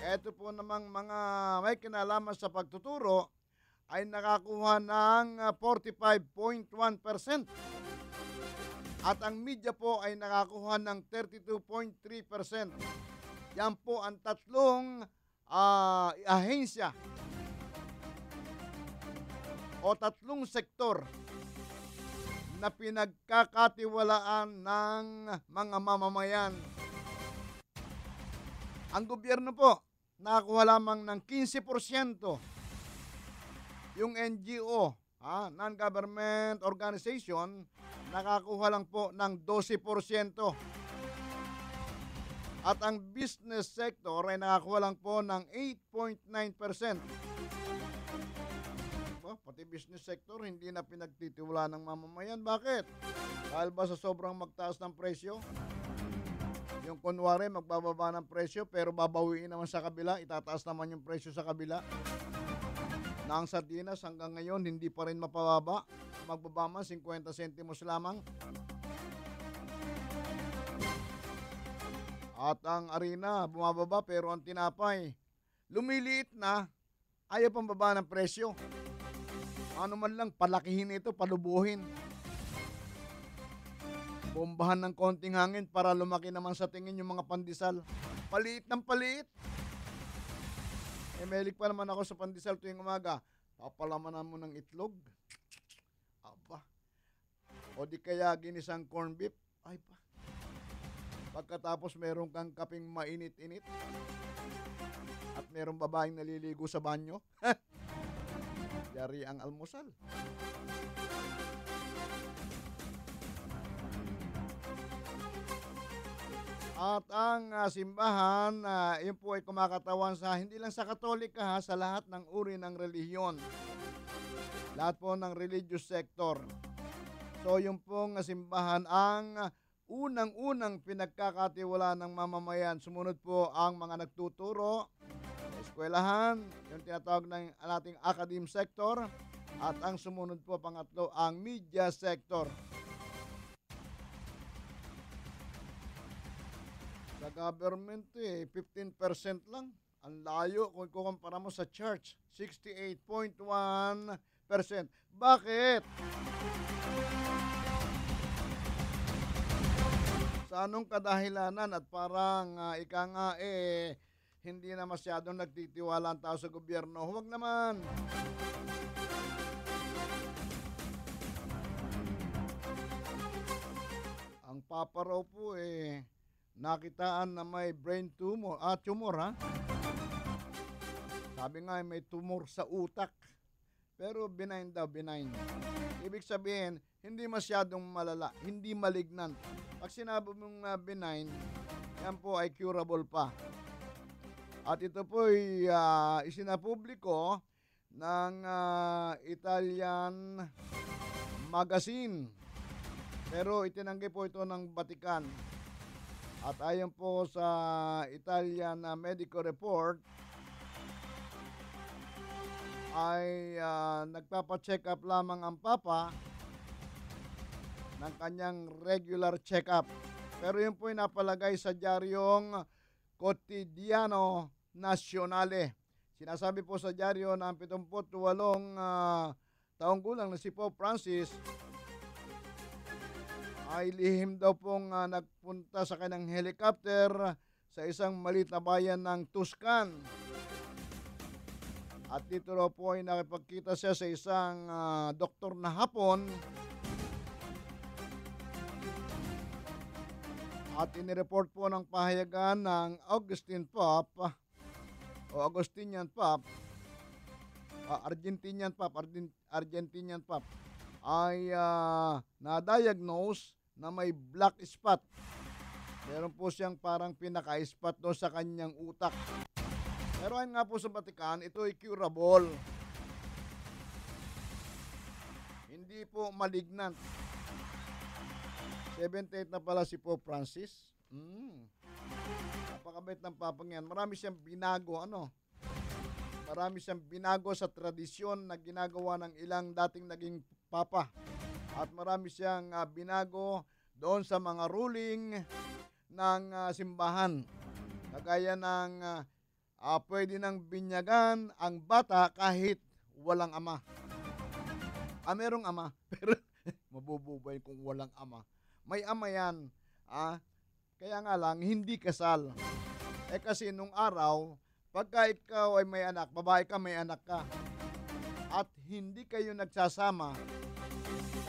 Ito po namang mga may kinalaman sa pagtuturo ay nakakuha ng 45.1%. At ang media po ay nakakuha ng 32.3%. Yan po ang tatlong ahensya o tatlong sektor na pinagkakatiwalaan ng mga mamamayan. Ang gobyerno po, nakakuha lamang ng 15%. Yung NGO, non-government organization, nakakuha lang po ng 12%. At ang business sector ay nakakuha lang po ng 8.9%. Pati business sector hindi na pinagtitiwala ng mamamayan. Bakit? Dahil ba sa sobrang magtaas ng presyo? Yung kunwari magbababa ng presyo pero babawiin naman sa kabila, itataas naman yung presyo sa kabila. Na ang sardinas hanggang ngayon hindi pa rin mapababa. Magbaba man 50 sentimos lamang. At ang arena bumababa pero ang tinapay lumiliit na, ayaw pang baba ng presyo. Ano man lang, palakihin ito, palubuhin. Bombahan ng konting hangin para lumaki naman sa tingin yung mga pandesal. Paliit ng paliit. Mahilig pa naman ako sa pandesal tuwing umaga. Papalamanan mo ng itlog. Aba. O di kaya ginisang corn beef. Ay pa. Pagkatapos meron kang kaping mainit-init. At merong babaeng naliligo sa banyo. Yari ang almusal. At ang simbahan, yun po ay kumakatawan sa, hindi lang sa Katolika, sa lahat ng uri ng relihiyon. Lahat po ng religious sector. So yung pong simbahan ang unang-unang pinagkakatiwala ng mamamayan. Sumunod po ang mga nagtuturo, eskwelahan, yung tinatawag ng ating academic sector, at ang sumunod po pangatlo ang media sector. Sa government 15% lang. Ang layo kung ikukumpara mo sa church, 68.1%. Bakit? Sa anong kadahilanan at parang ika nga hindi na masyadong nagtitiwala ang tao sa gobyerno? Huwag naman. Ang papa raw po nakitaan na may brain tumor, tumor. Sabi nga may tumor sa utak. Pero benign daw, benign. Ibig sabihin, hindi masyadong malala, hindi malignant. Pag sinabi mong benign, yan po ay curable pa. At ito po ay isinapubliko ng Italian magazine. Pero itinanggi po ito ng Vatican. At ayon po sa Italian medical report, ay nagpapa-check up lamang ang Papa ng kanyang regular check-up. Pero yun po ay napalagay sa diaryong Quotidiano Nazionale. Sinasabi po sa dyaryo na ang 78 taong gulang na si Pope Francis ay lihim daw pong nagpunta sa kanyang helicopter sa isang maliit na bayan ng Tuscan. At dito raw po ay nakipagkita siya sa isang doktor na Hapon. At inireport po ng pahayagan ng Augustinian Pope ay na-diagnose na may black spot. Meron po siyang parang pinaka-spot doon sa kanyang utak. Pero ayun nga po sa Vatican, ito ay curable. Hindi po malignant. 78 na pala si Pope Francis. Napakabait ng papang yan. Marami siyang binago, Marami siyang binago sa tradisyon na ginagawa ng ilang dating naging papa. At marami siyang binago doon sa mga ruling ng simbahan. Kagaya ng pwede nang binyagan ang bata kahit walang ama. Merong ama, pero mabububay kung walang ama. May ama yan. Kaya nga lang, hindi kasal. Kasi nung araw, pagka ikaw ay may anak, babae ka, may anak ka, at hindi kayo nagsasama,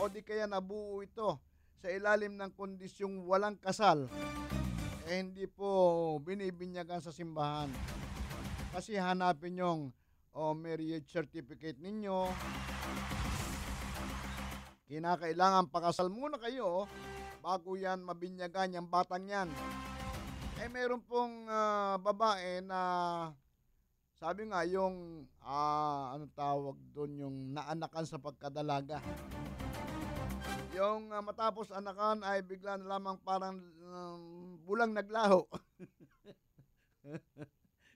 o di kaya nabuo ito sa ilalim ng kondisyong walang kasal, hindi po binibinyagan sa simbahan. Kasi hanapin yung marriage certificate ninyo. Kinakailangan pakasal muna kayo bago yan mabinyagan yung batang yan. Meron pong babae na sabi nga yung anong tawag doon, yung naanakan sa pagkadalaga. Yung matapos anakan ay bigla na lamang parang bulang naglaho.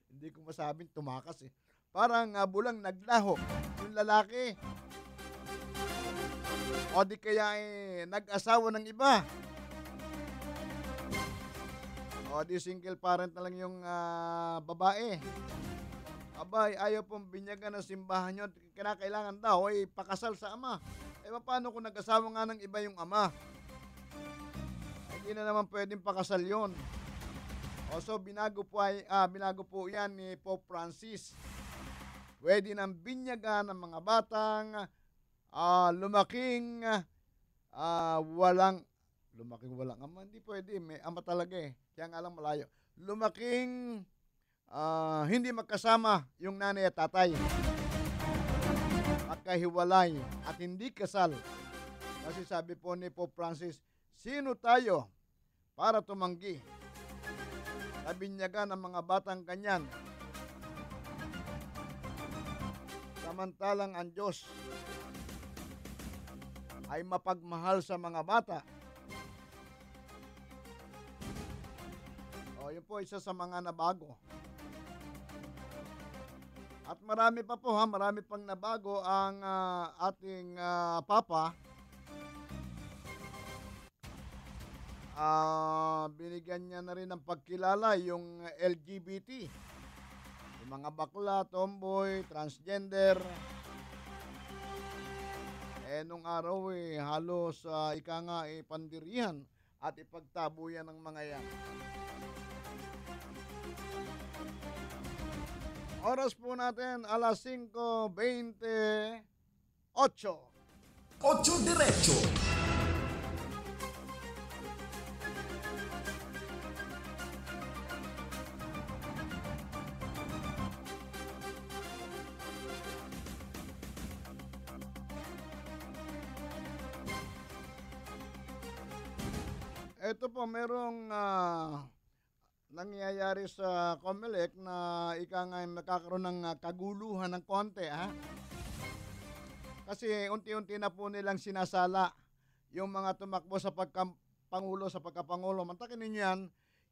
Hindi ko masabing tumakas Parang bulang naglaho yung lalaki. O di kaya nag-asawa ng iba. O di single parent na lang yung babae. Abay, ayaw pong binyagan ng simbahan nyo. Kinakailangan daw ay pakasal sa ama. Paano kung nag-asawa nga ng iba yung ama? Hindi na naman pwedeng pakasal yon. So binago po yan ni Pope Francis. Pwede nang binyagan ng mga batang lumaking walang ama. Hindi pwede, may ama talaga Kaya nga lang malayo. Lumaking hindi magkasama yung nanay at tatay. Magkahiwalay at hindi kasal. Kasi sabi po ni Pope Francis, sino tayo para tumanggi na binyagan ng mga batang ganyan? Samantalang ang Diyos ay mapagmahal sa mga bata. Yun po isa sa mga nabago. At marami pa po marami pang nabago ang ating Papa. Binigyan niya na rin ng pagkilala yung LGBT. Yung mga bakla, tomboy, transgender. Nung araw halos ika nga pandirihan at ipagtabuyan ng mga yan. Oras po natin, alas 5:28. 8 Diretso. Ito po, merong nangyayari sa COMELEC na ika nga nakakaroon ng kaguluhan ng konti. Kasi unti-unti na po nilang sinasala yung mga tumakbo sa pagkapangulo, sa pagkapangulo. Mantakin ninyo yan,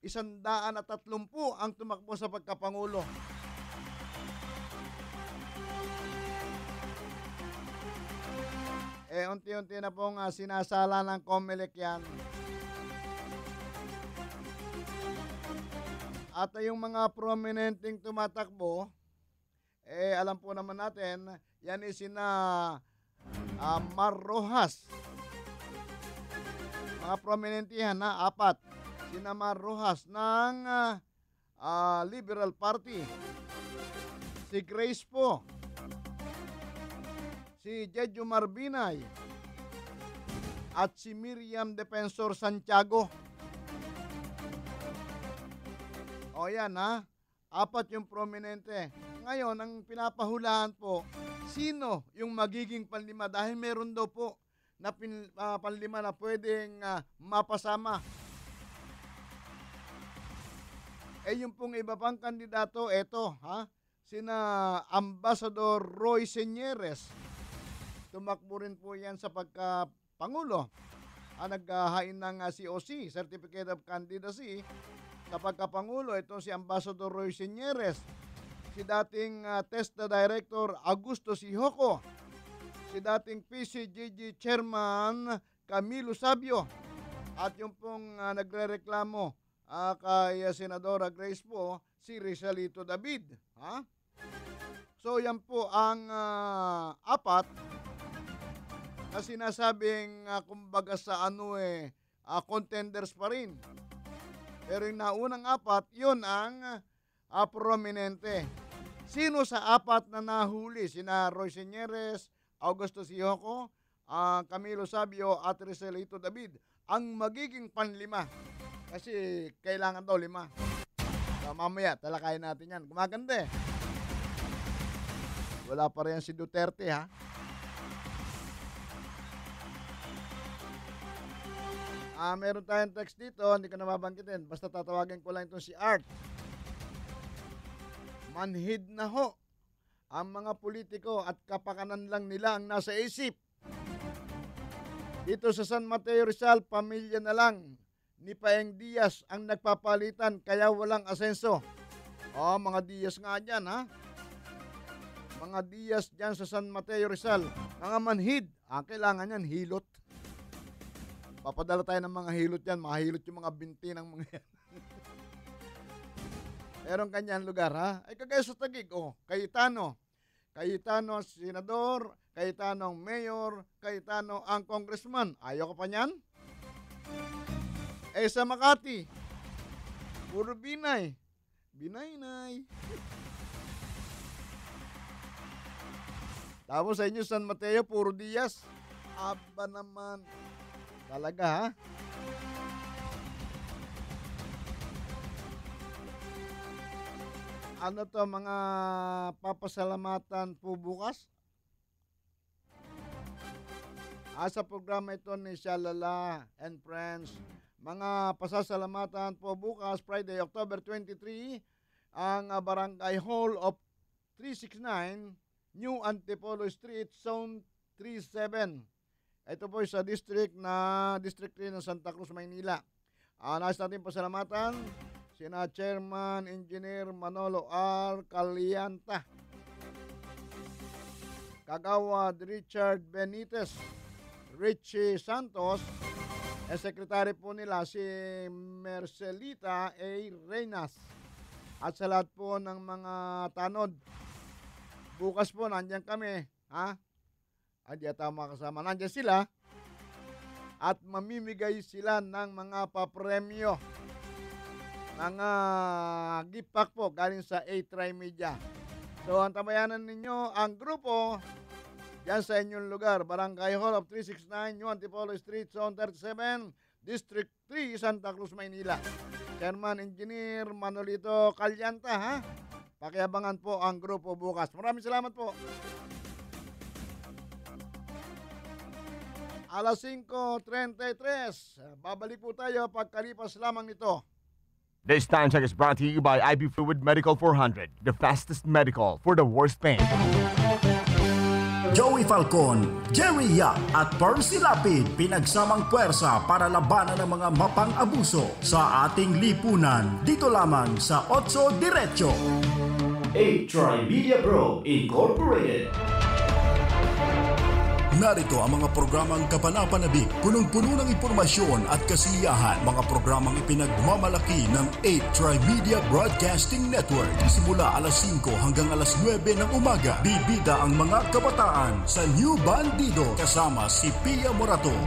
130 ang tumakbo sa pagkapangulo. Unti-unti na pong sinasala ng COMELEC yan. At yung mga prominenteng tumatakbo, alam po naman natin, yan is sina Mar Rojas. Mga prominente yan na 4. Sina Mar Rojas ng Liberal Party. Si Grace po. Si Jejo Marbinay. At si Miriam Defensor Santiago. O yan 4 yung prominente. Ngayon, ang pinapahulaan po, sino yung magiging panlima? Dahil meron daw po na panlima na pwedeng mapasama. Yung pong iba pang kandidato, eto, sina Ambassador Roy Señeres. Tumakbo rin po yan sa pagkapangulo. Naghahain ng COC, Certificate of Candidacy, sa pagkapangulo. Ito si Ambassador Roy Señeres. Si dating TESDA Director Augusto Sihoco. Si dating PCGG Chairman Camilo Sabio. At yung pong nagrereklamo kay Senadora Grace po, si Rizalito David. So yan po ang 4 na sinasabing kumbaga sa contenders pa rin. Pero yung naunang 4, yun ang prominente. Sino sa 4 na nahuli? Sina Roy Señeres, Augusto Sihoco, Camilo Sabio at Rizalito David ang magiging panlima. Kasi kailangan daw 5. So, mamaya, talakayin natin yan. Gumaganda Wala pa rin si Duterte meron tayong text dito, hindi ko na mabanggitin. Basta tatawagin ko lang itong si Art. Manhid na ho ang mga politiko at kapakanan lang nila ang nasa isip. Dito sa San Mateo Rizal, pamilya na lang ni Paeng Diaz ang nagpapalitan kaya walang asenso. Mga Diaz nga dyan Mga Diaz dyan sa San Mateo Rizal. Mga manhid, kailangan yan hilot. Papadala tayo ng mga hilot yan. Mahilot yung mga binti ng mga yan. Merong kanyang lugar kagaya sa Taguig Cayetano. Cayetano senador, Cayetano ang mayor, Cayetano ang congressman. Ayaw ko pa niyan? Sa Makati, puro Binay. Binay-nay. Tapos sa inyo San Mateo, puro Diaz. Aba naman. Talaga Ano to mga papasalamatan po bukas? Sa programa ito ni Shalala and Friends. Mga pasasalamatan po bukas, Friday, October 23, ang Barangay Hall of 369, New Antipolo Street, Zone 37. Ito po sa District 3 ng Santa Cruz, Maynila. Nais natin pasalamatan sina Chairman Engineer Manolo R. Calianta, Kagawad Richard Benitez, Richie Santos, Secretary po nila si Mercelita A. Reynas, at sa lahat po ng mga tanod. Bukas po nandiyan kami, Andiyan tayo mga kasama. Nandiyan sila at mamimigay sila ng mga papremyo. Mga gift pack po galing sa A-Try Media. So, ang tabayanan ninyo, ang grupo, yan sa inyong lugar, Barangay Hall of 369, New Antipolo Street, Zone 37, District 3, Santa Cruz, Maynila. Chairman Engineer Manolito Calianta, Pakiabangan po ang grupo bukas. Maraming salamat po. Alas 5:33. Babalik po tayo pagkalipas lamang nito. This time check is brought to you by IB Fluid Medical 400, the fastest medical for the worst pain. Joey Falcon, Jerry Yap at Percy Lapid pinagsamang puwersa para labanan ng mga mapang-abuso sa ating lipunan. Dito lamang sa 8 Diretso. 8 Tri-Media Pro Incorporated. Narito ang mga programang kapanapanabik, punong-puno ng impormasyon at kasiyahan. Mga programang ipinagmamalaki ng 8 Tri-Media Broadcasting Network. Simula alas 5 hanggang alas 9 ng umaga, bibida ang mga kabataan sa New Bandido kasama si Pia Morato.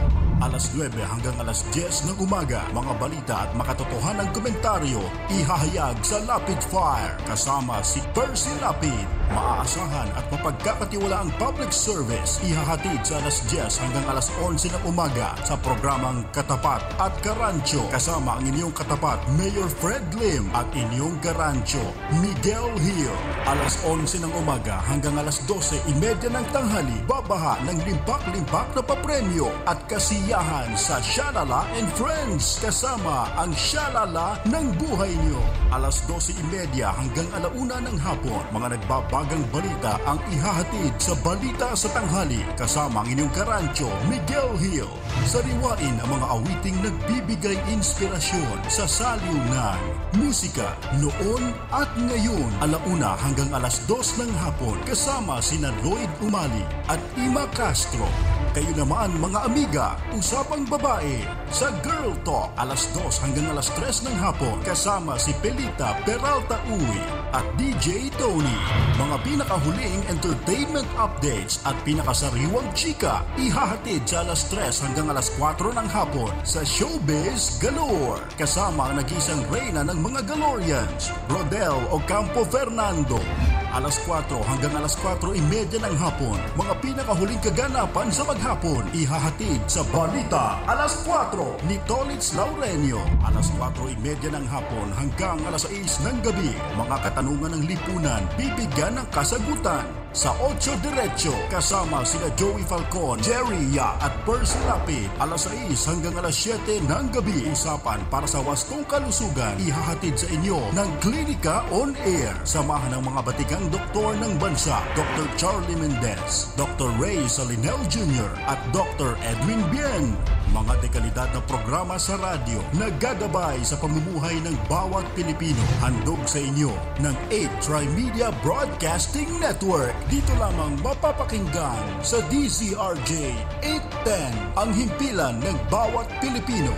Alas 9 hanggang alas 10 ng umaga, mga balita at makatotohanang komentaryo ihahayag sa Lapid Fire kasama si Percy Lapid. Maaasahan at mapagkakatiwalaang public service ihahatid sa alas 10 hanggang alas 11 ng umaga sa programang Katapat at Karancho kasama ang inyong katapat Mayor Fred Lim at inyong Karancho Miguel Hill. Alas 11 ng umaga hanggang alas 12:30 ng tanghali, babaha ng limpak-limpak na papremyo at kasiyahan sa Shalala and Friends kasama ang Shalala ng buhay nyo. Alas 12:30 hanggang alauna ng hapon, mga nagbabagang balita ang ihahatid sa Balita sa Tanghali kasama ang inyong Karancho Miguel Hill. Sariwain ang mga awiting nagbibigay inspirasyon sa saliw ng musika noon at ngayon. Alauna hanggang alas 2 ng hapon kasama sina Lloyd Umali at Ima Castro. Kayo naman mga amiga, usapang babae sa Girl Talk alas 2 hanggang alas 3 ng hapon kasama si Pelita Peralta Uy at DJ Tony. Mga pinakahuling entertainment updates at pinakasariwang chika ihahatid sa alas 3 hanggang alas 4 ng hapon sa Showbiz Galore kasama ang nag-isang reyna ng mga Galorians, Rodel Ocampo Fernando. Alas 4 hanggang alas 4:30 ng hapon, mga pinakahuling kaganapan sa maghapon ihahatid sa Balita alas 4 ni Tolitz Laurenio. Alas 4:30 ng hapon hanggang alas 6 ng gabi, mga katanungan ng lipunan bibigyan ng kasagutan sa 8 Diretso kasama sina Joey Falcon, Jerry Ya at Percy Lapid. Alas 6 hanggang alas 7 ng gabi, usapan para sa wastong kalusugan ihahatid sa inyo ng Klinika on Air. Samahan ng mga batikang doktor ng bansa, Dr. Charlie Mendez, Dr. Ray Salinel Jr. at Dr. Edwin Bien. Mga dekalidad na programa sa radyo na gagabay sa pamumuhay ng bawat Pilipino. Handog sa inyo ng 8 Tri-Media Broadcasting Network. Dito lamang mapapakinggan sa DZRJ 810, ang himpilan ng bawat Pilipino.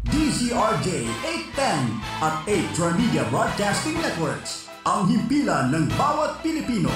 DZRJ 810 at 8 Tri-Media Broadcasting Networks, ang himpilan ng bawat Pilipino.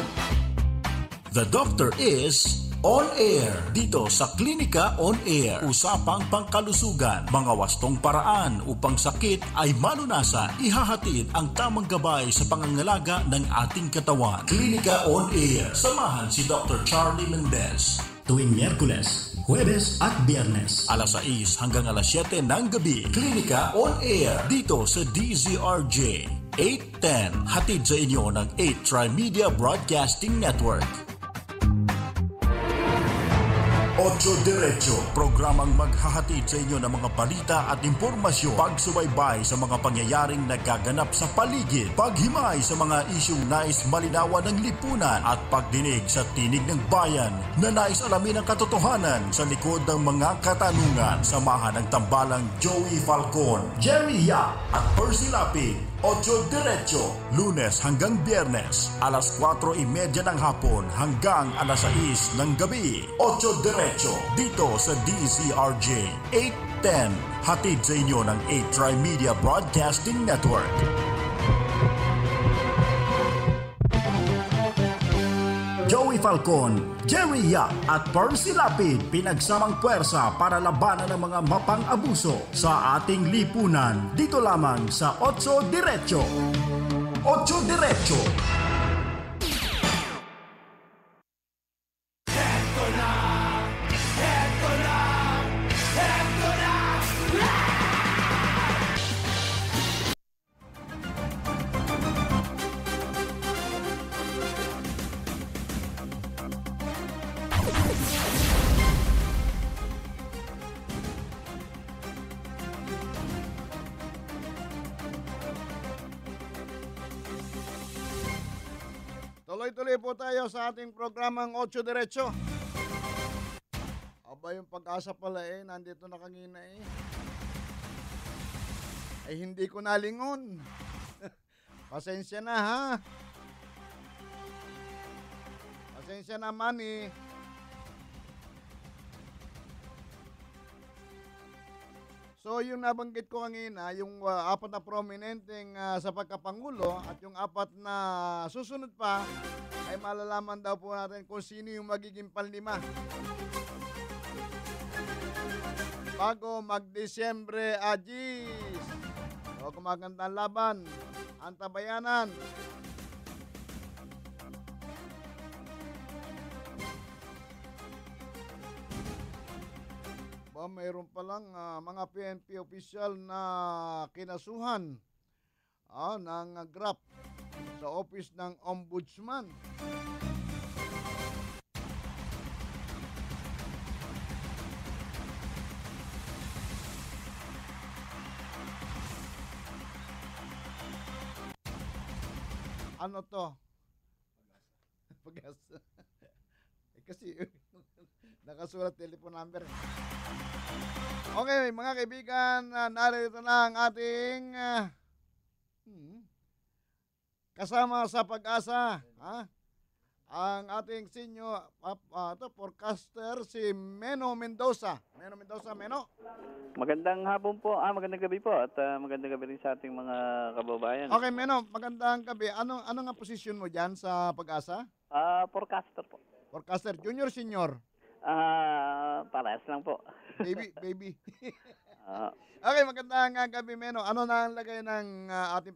The doctor is on air dito sa Klinika on Air. Usapang pangkalusugan, mga wastong paraan upang sakit ay malunasan. Ihahatid ang tamang gabay sa pangangalaga ng ating katawan. Klinika on Air. Samahan si Dr. Charlie Mendez tuwing Miyerkules, Huwebes at Biyernes, alas 6 hanggang alas 7 ng gabi. Klinika on Air dito sa DZRJ 810. Hatid sa inyo ng 8 Tri-Media Broadcasting Network. 8 Diretso, programang maghahatid sa inyo ng mga balita at impormasyon, pagsubaybay sa mga pangyayaring nagaganap sa paligid, paghimay sa mga isyung nais malinawan ng lipunan at pagdinig sa tinig ng bayan na nais alamin ang katotohanan sa likod ng mga katanungan. Samahan ng tambalang Joey Falcon, Jerry Ya at Percy Lapid. 8 Diretso, Lunes hanggang Biyernes, alas 4:30 ng hapon hanggang alas 6 ng gabi. 8 Diretso, dito sa DZRJ 810. Hatid sa inyo ng 8 Tri-Media Broadcasting Network. Joey Falcon, Jerry Ya at Percy Lapid pinagsamang puwersa para labanan ng mga mapang-abuso sa ating lipunan. Dito lamang sa 8 Diretso. 8 Diretso. tuloy-tuloy po tayo sa ating programang 8 Diretso. Aba, yung Pag-asa pala nandito na kanina Ay, hindi ko nalingon. Pasensya na, ha? Pasensya naman So, yung nabanggit ko kanina, yung 4 na prominenteng sa pagkapangulo at yung 4 na susunod pa, ay malalaman daw po natin kung sino yung magiging panlima. Bago mag-Disyembre, Agis. So, kumagandang laban. Antabayanan. Mayroon palang mga PNP official na kinasuhan ng GRAP sa office ng Ombudsman. Ano to? Pag-asa. Kasi nakasulat telephone number. Okay, mga kaibigan, narito na ang ating kasama sa Pag-asa, ang ating senior forecaster si Meno Mendoza. Meno. Magandang hapon po, magandang gabi po at magandang gabi rin sa ating mga kababayan. Okay, Meno, magandang gabi. Ano nga posisyon mo diyan sa Pag-asa? Forecaster po. Forecaster, junior, senior? Parehas lang po. Baby. Okay, magandang gabi, Meno. Ano na ang lagay ng ating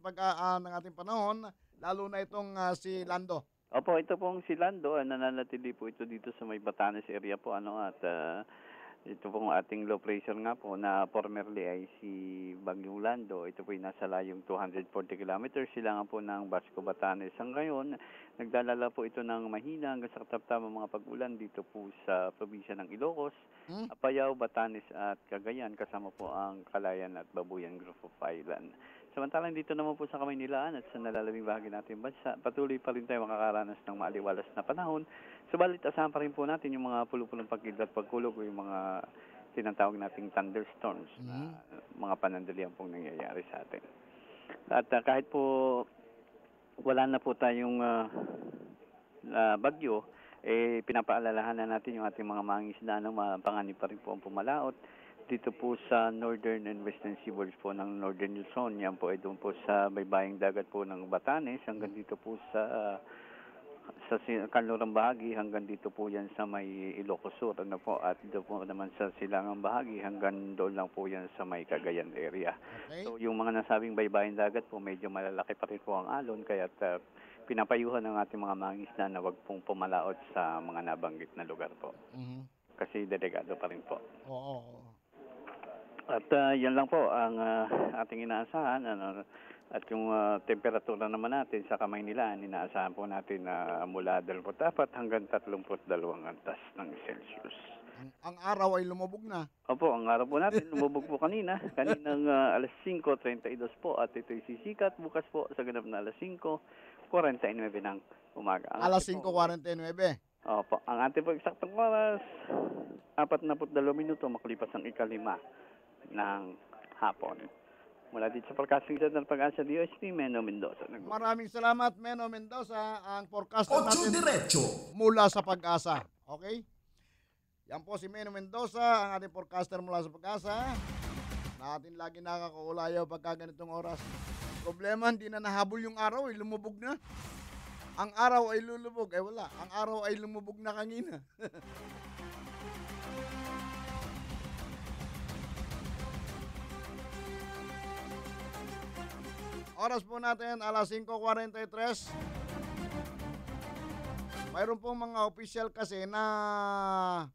ating panahon, lalo na itong si Lando? Opo, ito pong si Lando, nananatili po ito dito sa may Batanes area po, at ito pong ating low pressure nga po na formerly ay si Bagyong Lando. Ito po ay nasa layong 240 kilometers silangan po ng Basco, Batanes. Ang ngayon, nagdalala po ito ng mahina hanggang sa katamtamang mga pag-ulan dito po sa probinsya ng Ilocos, Apayao, Batanes at Cagayan, kasama po ang Calayan at Babuyan Group of Island. Samantalang dito naman po sa Kamaynilaan at sa nalalamig bahagi natin bansa, patuloy pa rin tayo makakaranas ng maaliwalas na panahon. Subalit asahan pa rin po natin yung mga pulupulong pagkidlat, pagkulog o yung mga tinatawag nating thunderstorms na mga panandalian pong nangyayari sa atin. At kahit po wala na po tayong bagyo, pinapaalalahanan natin yung ating mga mangingisda na panganib pa rin po ang pumalaot dito po sa northern and western seaboards po ng Northern Luzon. Yan po ay doon po sa baybaying dagat po ng Batanes hanggang dito po sa kanlurang bahagi hanggang dito po yan sa may Ilocos Sur at dito po naman sa silangang bahagi hanggang doon lang po yan sa may Cagayan area. Okay. So yung mga nasabing baybaying dagat po medyo malalaki pa rin po ang alon kaya pinapayuhan ng ating mga mangingisda na wag pong pumalaot sa mga nabanggit na lugar po. Kasi delikado pa rin po. Oo. At yan lang po ang ating inaasahan. At yung temperatura naman natin sa Kamaynilaan, inaasahan po natin na mula 24 hanggang 32 antas ng Celsius. Ang araw ay lumubog na? Opo, ang araw po natin lumubog po kanina. Kaninang alas 5:32 po at ito'y sisikat bukas po sa ganap na alas 5:49 ng umaga. Alas 5:49? Opo, ang ating po eksaktong oras, 42 minuto makalipas ang 5:05 ng hapon. Mula dito sa Forecasting Center ng Pag-asa DOST, Meno Mendoza. Maraming salamat, Meno Mendoza, ang forecaster natin Diretso mula sa Pag-asa. Okay? Yan po si Meno Mendoza, ang ating forecaster mula sa Pag-asa. Natin lagi nakakaulayaw pagka ganitong oras. Problema, hindi na nahabol yung araw, lumubog na. Ang araw ay lulubog. Wala. Ang araw ay lumubog na kanina. Oras po natin, alas 5:43. Mayroon pong mga official kasi na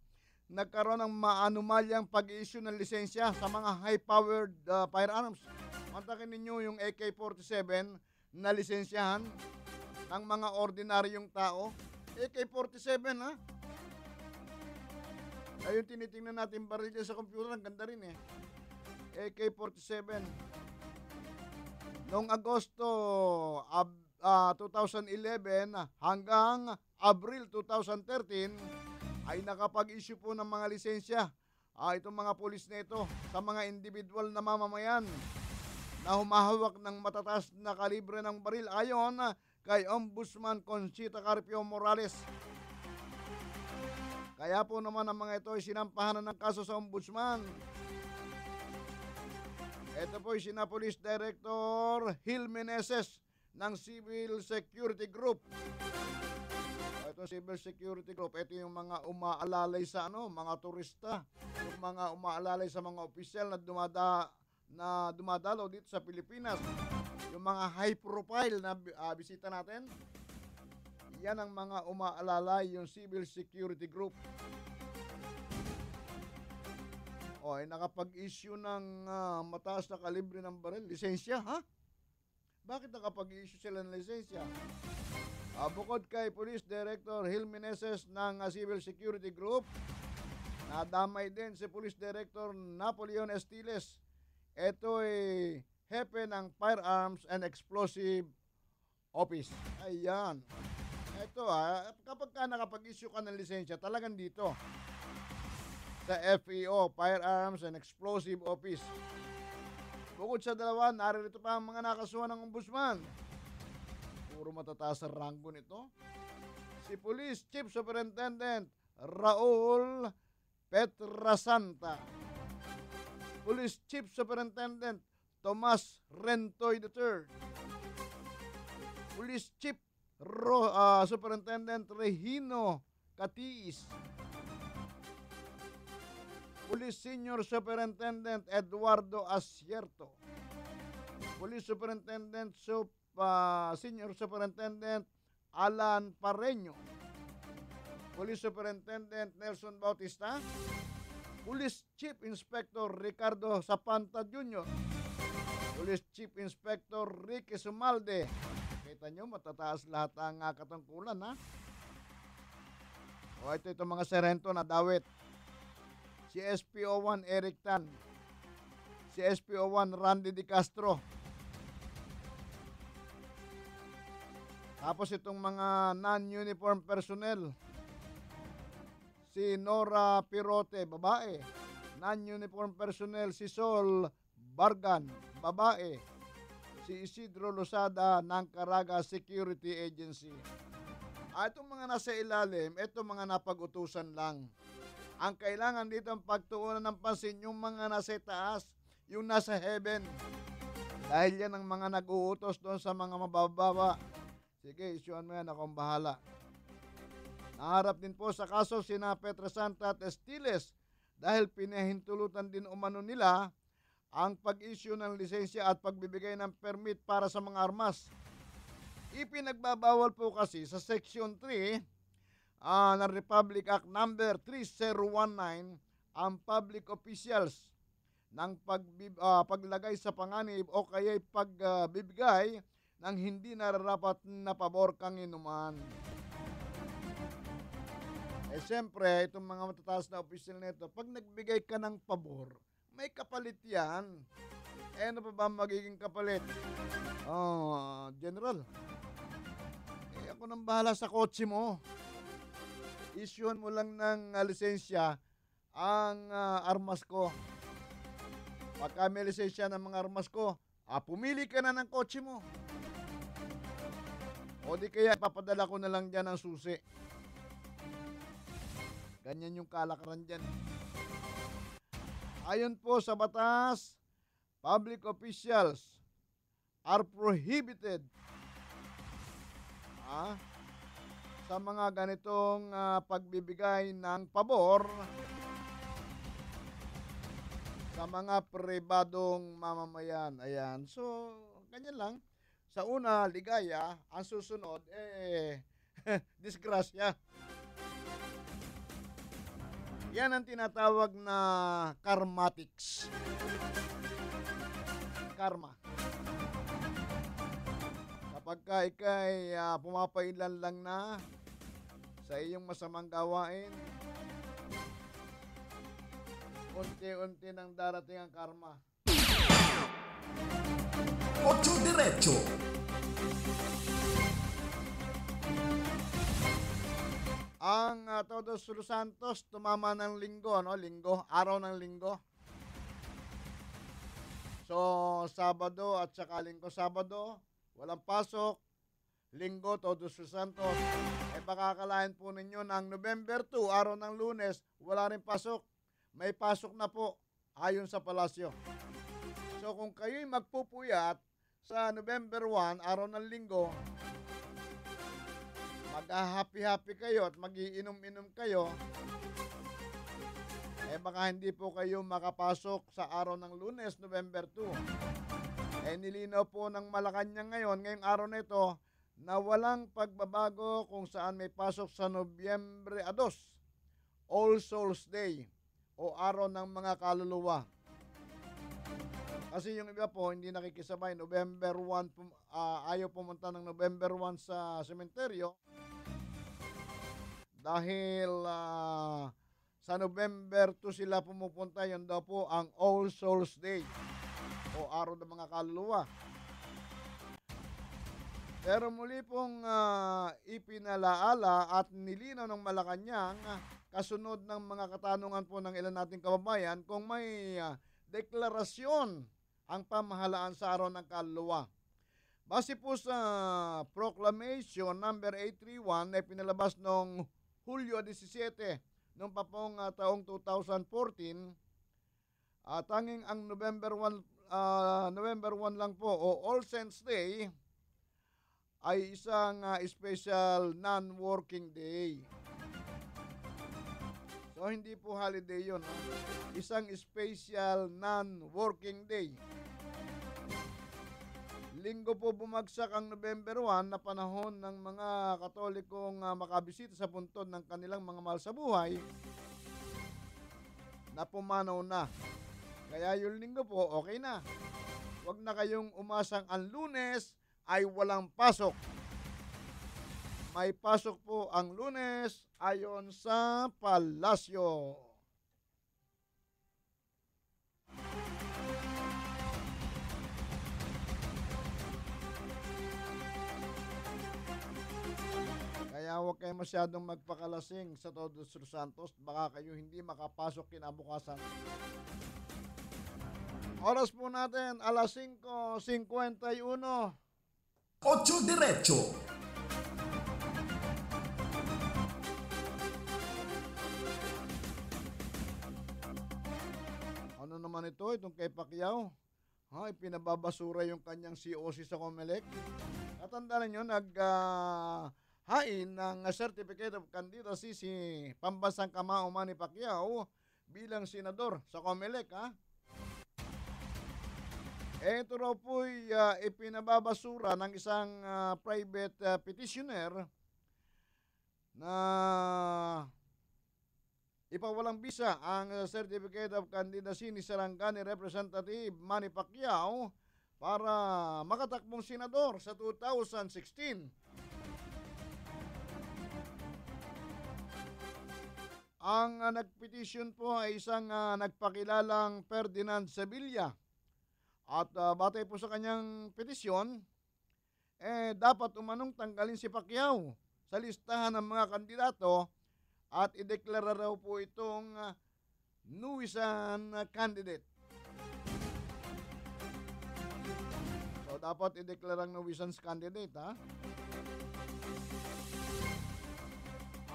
nagkaroon ng maanumalyang pag-i-issue ng lisensya sa mga high-powered firearms. Mantakin ninyo yung AK-47 na lisensyahan ng mga ordinaryong tao. AK-47 ha? Ayun, tinitingnan natin baril sa computer. Ang ganda rin AK-47. Noong Agosto 2011 hanggang Abril 2013 ay nakapag-issue po ng mga lisensya itong mga pulis na ito sa mga individual na mamamayan na humahawak ng matataas na kalibre ng baril ayon kay Ombudsman Conchita Carpio Morales. Kaya po naman ang mga ito ay sinampahan ng kaso sa Ombudsman. Ito po ay sina Police Director Gil Meneses ng Civil Security Group. Ito Civil Security Group, ito yung mga umaalalay sa mga turista, yung mga umaalalay sa mga opisyal na dumadalaw dito sa Pilipinas. Yung mga high profile na bisita natin, yan ang mga umaalalay, yung Civil Security Group. Ay nakapag-issue ng mataas na kalibre ng baril. Lisensya, ha? Bakit nakapag-issue sila ng lisensya? Bukod kay Police Director Gil Meneses ng Civil Security Group, nadamay din si Police Director Napoleon Estiles. Ito ay hepe ng Firearms and Explosive Office. Ayan. Ito kapag ka nakapag-issue ka ng lisensya, talagang dito sa FEO, Firearms and Explosive Office. Bukod sa dalawa, naririto pa ang mga nakasuhan ng Ombudsman. Puro matataas ang ranggo nito. Si Police Chief Superintendent Raul Petrasanta, Police Chief Superintendent Tomas Rentoy III, Police Chief Superintendent Regino Catiis, Police Senior Superintendent Eduardo Asierto, Police Superintendent Senior Superintendent Alan Pareño, Police Superintendent Nelson Bautista, Police Chief Inspector Ricardo Zapanta Jr., Police Chief Inspector Ricky Sumalde. Kita nyo, matataas lahat ang katungkulan, ha? O ito mga serento na dawit. Si SPO1 Eric Tan, si SPO1 Randy Di Castro. Tapos itong mga non-uniform personnel, si Nora Pirote, babae. Non-uniform personnel, si Sol Bargan, babae. Si Isidro Losada ng Caraga Security Agency. Itong mga nasa ilalim, itong mga napag-utusan lang. Ang kailangan dito ang pagtuunan ng pansin yung mga nasa taas, yung nasa heaven. Dahil yan ang mga nag-uutos doon sa mga mabababa. Sige, isyuan mo yan, akong bahala. Naharap din po sa kaso sina Petrasanta at Estiles dahil pinahintulutan din umano nila ang pag-issue ng lisensya at pagbibigay ng permit para sa mga armas. Ipinagbabawal po kasi sa Section 3 ng Republic Act number 3019 ang public officials ng paglagay sa panganib o kaya pagbibigay ng hindi nararapat na pabor kang inuman. Siyempre, itong mga matataas na opisyal nito, pag nagbigay ka ng pabor, may kapalit yan. Ano pa ba magiging kapalit? General, ako nang bahala sa kotse mo. Issuean mo lang ng lisensya ang armas ko. Pagka may lisensya ng mga armas ko, pumili ka na ng kotse mo. O di kaya ipapadala ko na lang dyan ang susi. Ganyan yung kalakaran dyan. Ayon po sa batas, public officials are prohibited sa mga ganitong pagbibigay ng pabor sa mga pribadong mamamayan. Ayan. So, ganyan lang. Sa una, ligaya. Ang susunod, disgrasya. Yan ang tinatawag na karmatics. Karma. Kapag ka ikay pumapailan lang na sa iyong masamang gawain, unti-unti nang darating ang karma. Ocho Diretso. Ang Todos los Santos tumama ng linggo, linggo, araw ng linggo. So, Sabado at saka linggo, Sabado, walang pasok. Linggo, Todos los Santos. Baka akalain po ninyo ng November 2, araw ng Lunes, wala rin pasok. May pasok na po, ayon sa palasyo. So, kung kayo'y magpupuyat sa November 1, araw ng linggo, mag-happy-happy kayo at mag-iinom-inom kayo, baka hindi po kayo makapasok sa araw ng Lunes, November 2. Nilinaw po ng Malacanang ngayong araw na ito, na walang pagbabago kung saan may pasok sa Nobyembre 2, All Souls Day, o araw ng mga kaluluwa. Kasi yung iba po, hindi nakikisabay. November 1, ayaw pumunta ng November 1 sa sementeryo. Dahil sa November 2 sila pumupunta, yun daw po ang All Souls Day, o araw ng mga kaluluwa. Pero muli pong ipinalaala at nilinaw ng Malacanang, kasunod ng mga katanungan po ng ilan nating kababayan, kung may deklarasyon ang pamahalaan sa araw ng kaluluwa. Base po sa Proclamation number 831 na pinalabas noong Hulyo 17, noong pa pong taong 2014, tanging ang November 1 lang po, o All Saints Day, ay isang special non-working day. So, hindi po holiday yun. Isang special non-working day. Linggo po bumagsak ang November 1 na panahon ng mga Katolikong makabisita sa puntod ng kanilang mga mahal sa buhay na pumanaw na. Kaya yung linggo po, okay na. Huwag na kayong umasang ang Lunes ay walang pasok. May pasok po ang Lunes ayon sa palasyo. Kaya huwag kayo masyadong magpakalasing sa Todos los Santos. Baka kayo hindi makapasok kinabukasan. Oras po natin, alas 5:51. Ocho Diretso. Ano naman ito? Itong kay Pacquiao. Ipinababasura yung kanyang COC sa Comelec. At tandaan nyo, hain ng Certificate of Candidacy si Pambansang Kamao Manny Pacquiao bilang senador sa Comelec. Ito raw po'y ipinababasura ng isang private petitioner na ipawalang bisa ang Certificate of Candidacy ni Sarangani Representative Manny Pacquiao para makatakbong senador sa 2016. Ang nagpetisyon po ay isang nagpakilalang Ferdinand Sevilla. At batay po sa kanyang petisyon, dapat umanong tanggalin si Pacquiao sa listahan ng mga kandidato at ideklara raw po itong nuisan candidate. So, dapat ideklara ang nuisance candidate,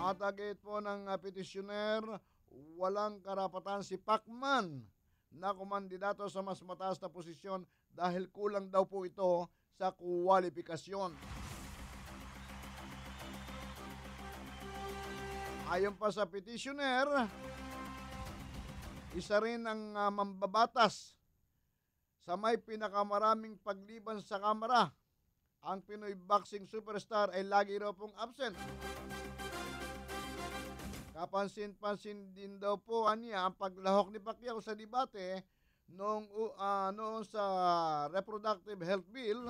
At agad po ng petitioner, walang karapatan si Pacman na kumandidato sa mas mataas na posisyon dahil kulang daw po ito sa kwalifikasyon. Ayon pa sa petitioner, isa rin ang mambabatas sa may pinakamaraming pagliban sa kamara. Ang Pinoy boxing superstar ay lagi raw pong absent. Kapansin-pansin din daw po niya ang paglahok ni Pacquiao sa debate noong sa Reproductive Health Bill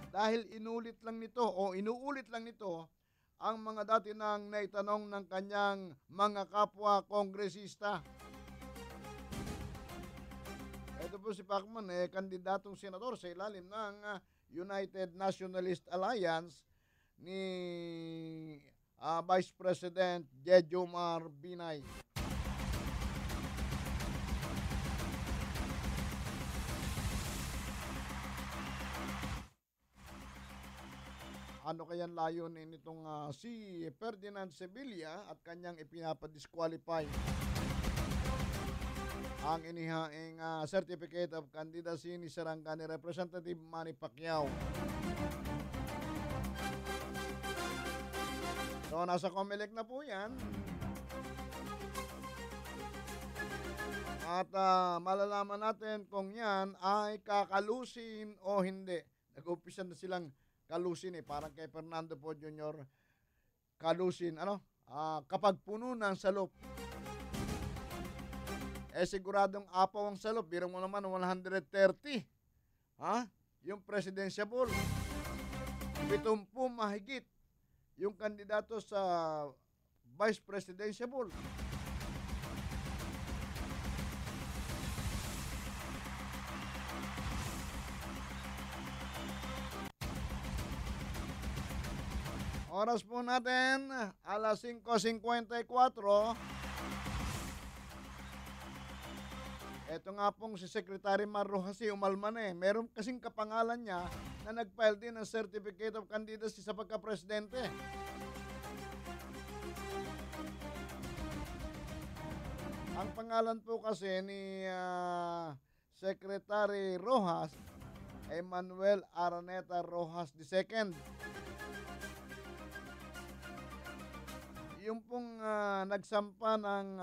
dahil inuulit lang nito ang mga dati nang naitanong ng kanyang mga kapwa kongresista. Ito po po si Pacman kandidatong senador sa ilalim ng United Nationalist Alliance ni Vice President Jejomar Binay. Ano kayang layunin nitong si Ferdinand Sevilla at kanyang ipinapadisqualify ang inihaing Certificate of Candidacy ni Sarangani Representative Manny Pacquiao. So, nasa COMELEC na po yan. At malalaman natin kung yan ay kakalusin o hindi. Nag-umpisa na silang kalusin parang kay Fernando po Jr. Kalusin, kapag puno ng salop. Siguradong apaw ang salop. Biro mo naman 130. Yung presidential. 70 mahigit yung kandidato sa vice presidential. Oras po natin, alas 5:54. Ito nga pong si Secretary Mar Rojas umalma na Meron kasing kapangalan niya na nag-file din ng Certificate of Candidacy sa pagka-presidente. Ang pangalan po kasi ni Secretary Rojas ay Manuel Araneta Rojas II. Yung pong nagsampa ng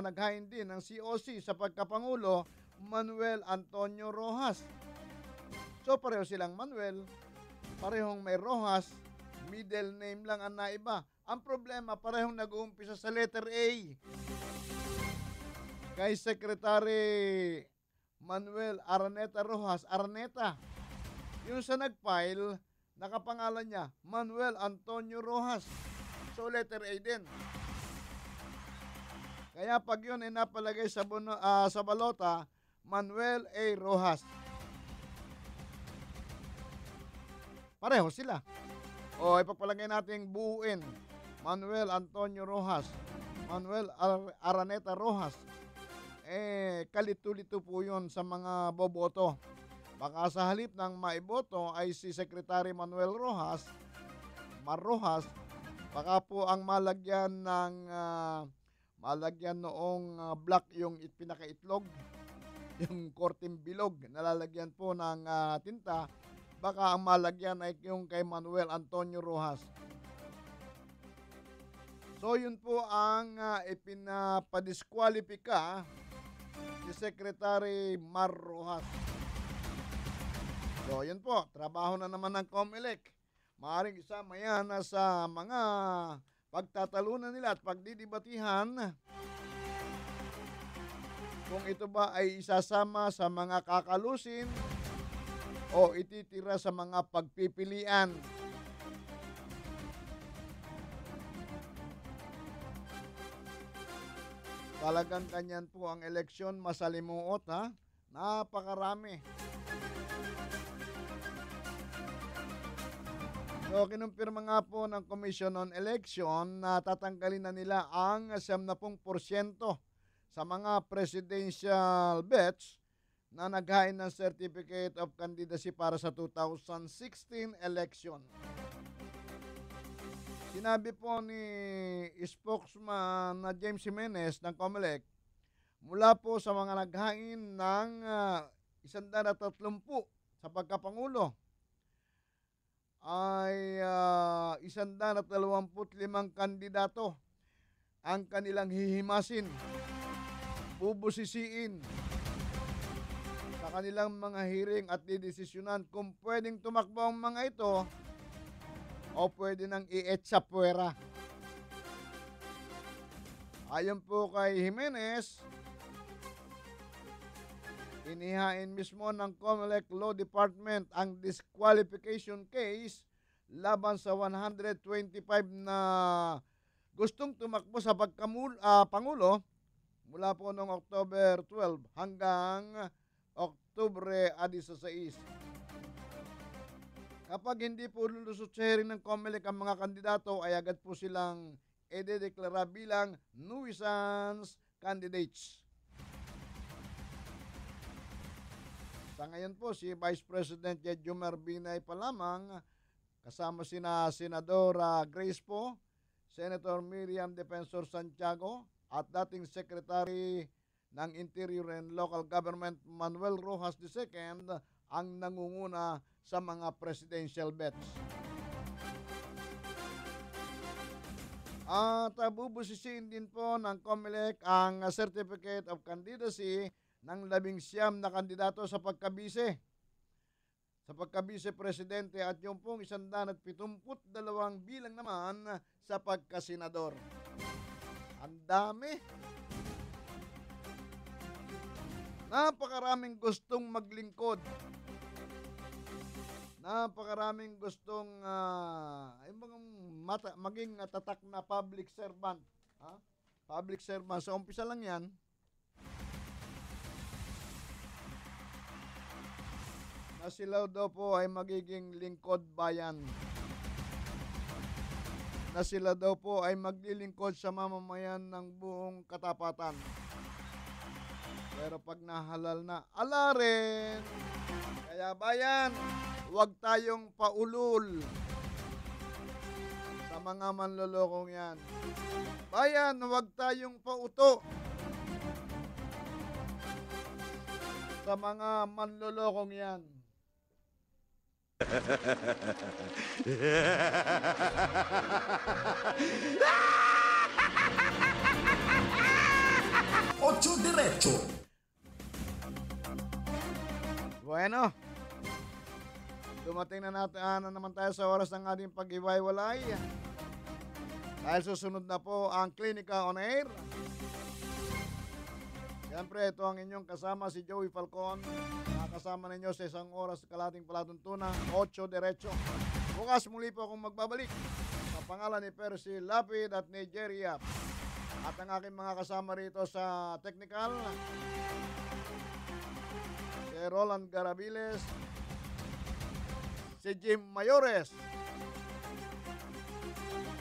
naghain din ng COC sa pagkapangulo, Manuel Antonio Rojas. So pareho silang Manuel, parehong may Rojas, middle name lang ang naiba. Ang problema, parehong nag-uumpisa sa letter A. Kay Secretary Manuel Araneta Rojas, Araneta. Yung sa nag-file, nakapangalan niya, Manuel Antonio Rojas. So letter A din. Kaya pag yun ay napalagay sa balota, Manuel A. Rojas. Pareho sila. O ipagpalagay natin buuin. Manuel Antonio Rojas. Manuel Araneta Rojas. Kalito-lito po yun sa mga boboto. Baka sa halip ng maiboto ay si Secretary Manuel Rojas, Mar Rojas, baka po ang malagyan noong black yung pinakaitlog, yung korting bilog, nalalagyan po ng tinta, baka ang malagyan ay yung kay Manuel Antonio Rojas. So yun po ang ipinapadiskwalipika ni Secretary Mar Rojas. So yun po, trabaho na naman ng COMELEC. Maaring isama yan sa mga pagtatalunan nila at pagdidibatihan kung ito ba ay isasama sa mga kakalusin o ititira sa mga pagpipilian. Talagang ganyan po ang eleksyon, masalimuot napakarami. So, kinumpirma nga po ng Commission on Election na tatanggalin na nila ang 70% sa mga presidential bets na naghain ng Certificate of Candidacy para sa 2016 election. Sinabi po ni spokesman na James Jimenez ng COMELEC, mula po sa mga naghain ng 130 sa pagkapangulo, ay 125 kandidato ang kanilang hihimasin, bubusisiin sa kanilang mga hearing at didesisyonan kung pwedeng tumakbo ang mga ito o pwede nang i-etsa puwera. Ayon po kay Jimenez, inihain mismo ng COMELEC Law Department ang disqualification case laban sa 125 na gustong tumakbo sa Pangulo mula po noong October 12 hanggang Oktubre 16. Kapag hindi po lulusot sa hearing ng COMELEC ang mga kandidato, ay agad po silang idedeklara bilang nuisance candidates. Sa ngayon po, si Vice President Jejomar Binay pa lamang, kasama sina Senadora Grace Poe, Senator Miriam Defensor Santiago, at dating Secretary ng Interior and Local Government Manuel Rojas II ang nangunguna sa mga presidential bets. At bubusisiin din po ng COMELEC ang Certificate of Candidacy ng 19 na kandidato sa pagkabise. Sa pagkabise-presidente at yung pong 172 bilang naman sa pagkasenador. Ang dami. Napakaraming gustong maglingkod. Napakaraming gustong maging tatak na public servant. Public servant. Sa umpisa lang yan. Na sila daw po ay magiging lingkod bayan. Na sila daw po ay maglilingkod sa mamamayan ng buong katapatan. Pero pag nahalal na, ala rin. Kaya bayan, huwag tayong paulol sa mga manlolokong yan. Bayan, huwag tayong pauto sa mga manlolokong yan. Ocho Diretso. Bueno, dumating na naman tayo sa oras ng ating pag-iwaiwalay. Dahil susunod na po ang Klinika on Air. Siyempre, ito ang inyong kasama, si Joey Falcon. Nakasama ninyo sa isang oras kalating palatuntunan, 8 Diretso. Bukas muli po akong magbabalik sa pangalan ni Percy Lapid at ni Jerry Yap. At ang aking mga kasama rito sa technical, si Roland Garabiles, si Jim Mayores,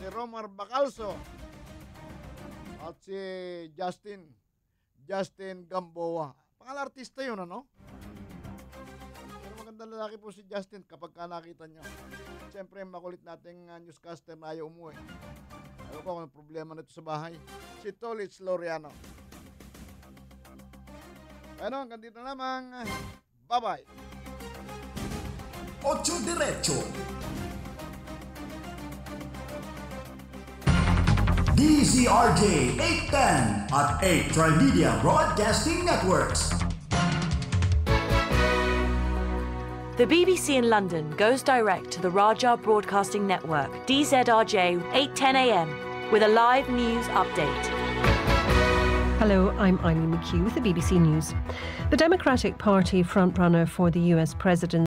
si Romar Bacalso, at si Justin Gamboa. Pangalan artista yun, ano? Pero magandang lalaki po si Justin kapag nakita nyo. Siyempre, makulit nating newscaster na ayaw umuwi. Ayaw ko kung problema nito sa bahay. Si Tolitz Loriano. Bueno, hanggang dito lamang. Bye-bye. Ocho Diretso. DZRJ 810 at 8 Trimedia Broadcasting Networks. The BBC in London goes direct to the Raja Broadcasting Network, DZRJ 8:10 AM, with a live news update. Hello, I'm Eileen McHugh with the BBC News. The Democratic Party frontrunner for the US presidency